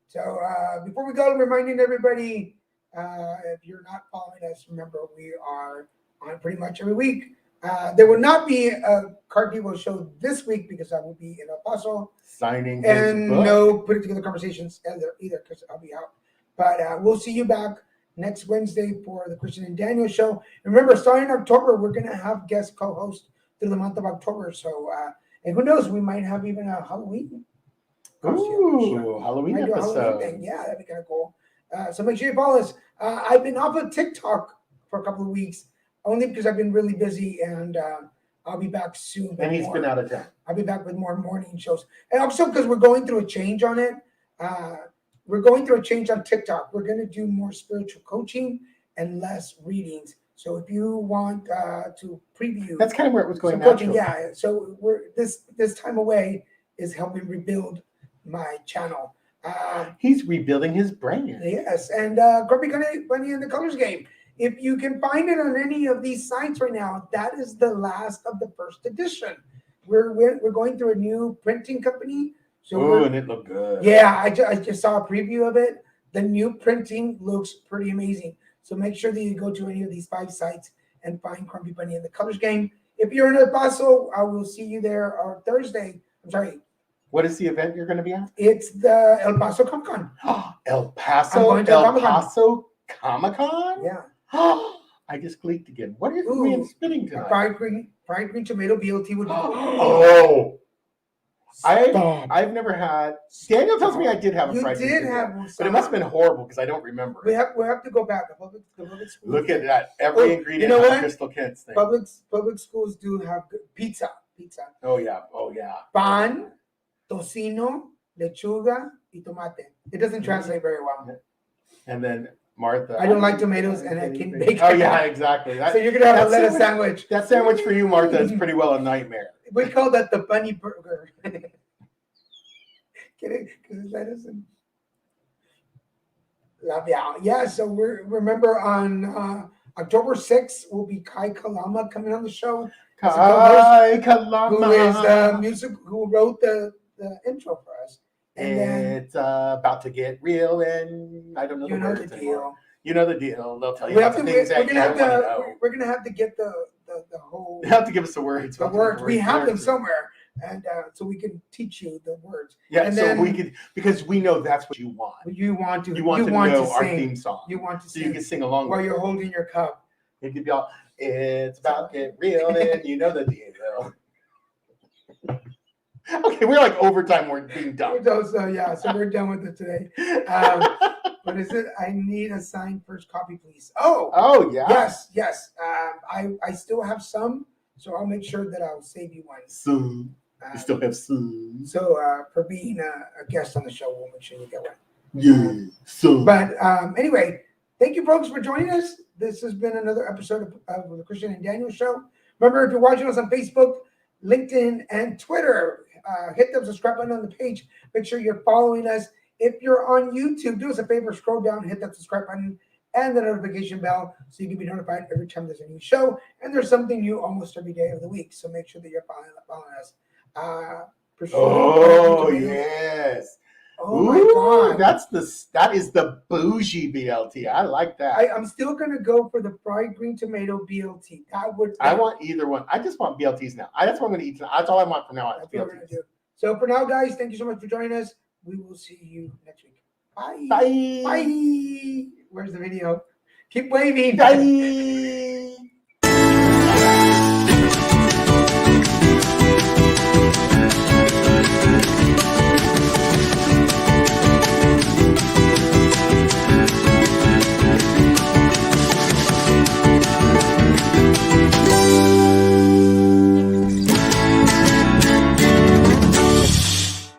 So before we go, reminding everybody, if you're not following us, remember we are on pretty much every week. There will not be a Card Devo show this week because I will be in El Paso, Signing his and book. no putting together conversations either because I'll be out. But we'll see you back next Wednesday for the Christian and Daniel show. And remember, starting October, we're going to have guest co-hosts through the month of October. So, and who knows, we might have even a Halloween. Ooh, Halloween Might do a Halloween episode. thing. Yeah, that'd be kind of cool. So make sure you follow us. I've been off of TikTok for a couple of weeks, only because I've been really busy, and I'll be back soon. with And he's more. been out of town. I'll be back with more morning shows, and also because we're going through a change on it. We're going through a change on TikTok. We're going to do more spiritual coaching and less readings. So if you want to preview, That's kind of where it was going some coaching, naturally. yeah. So we're this time away is helping rebuild my channel. He's rebuilding his brand. Yes, and Grumpy Bunny and the Colors Game. If you can find it on any of these sites right now, that is the last of the first edition. We're going through a new printing company. So Oh, we're- and it looked good. yeah, I just saw a preview of it. The new printing looks pretty amazing. So make sure that you go to any of these 5 sites and find Grumpy Bunny and the Colors Game. If you're in El Paso, I will see you there on Thursday. I'm sorry, What is the event you're going to be at? it's the El Paso Comic Con. El I'm Paso. going to El Comic-Con. Paso Comic Con. Yeah. I just clicked again. What is Ooh, me and spitting A tonight? fried green tomato BLT would be. Oh, Stop. I've never had. Daniel tells me I did have a You fried did green have tomato, one. but it must have been horrible because I don't remember. We have to go back. The public schools. Look at that. Every Oh, ingredient you know has what? a Crystal Kent's thing. Public schools do have good pizza. Oh yeah. Oh yeah. Pan, tocino, lechuga, y tomate. It doesn't translate very well. And then Martha. I don't like tomatoes, and I can bake. Oh yeah, exactly. So you're gonna have a that lettuce sandwich- sandwich. That sandwich for you, Martha, is pretty well a nightmare. We call that the bunny burger. Kidding, because it's lettuce and la viande. Yeah. So remember on October 6th will be Kai Kalama coming on the show. Kai Who is Kalama. who wrote the intro for us. And then It's about to get real, and I don't know you the know words the anymore. deal. You know the deal. They'll tell you We lots have to. of things We're that you gonna have don't want to to. know. We're gonna have to get the whole You have to give us the words. the We'll have to words. get the We have them lyrics. somewhere, and so we can teach you the words. Yeah, and so then we could, because we know that's what you want. You want to. You want to know our sing. theme song. You want to So you sing can sing along while with you're it. holding your cup. It could be all, it's about to get real, and you know the deal. Okay, we're like overtime. We're being dumb. So yeah, so we're done with it today. What is it? I need a signed first copy, please. Oh, Oh yeah. yes. I still have some, so I'll make sure that I'll save you one. Soon. Um, We still have soon. So for being a guest on the show, we'll make sure you get one. Yeah. Soon. But anyway, thank you folks for joining us. This has been another episode of the Christian and Daniel Show. Remember, if you're watching us on Facebook, LinkedIn, and Twitter, hit the subscribe button on the page. Make sure you're following us. If you're on YouTube, do us a favor, scroll down, hit that subscribe button and the notification bell so you can be notified every time there's a new show. And there's something new almost every day of the week. So make sure that you're following us. Oh yes. Oh my Ooh, God. that is the bougie BLT. I like that. I'm still gonna go for the fried green tomato BLT. I want either one. I just want BLTs now. That's what I'm going to eat tonight. That's all I want from now on. That's what we're gonna BLTs. do. So for now, guys, thank you so much for joining us. We will see you next week. Bye. Bye. Bye. Where's the video? Keep waving. Bye.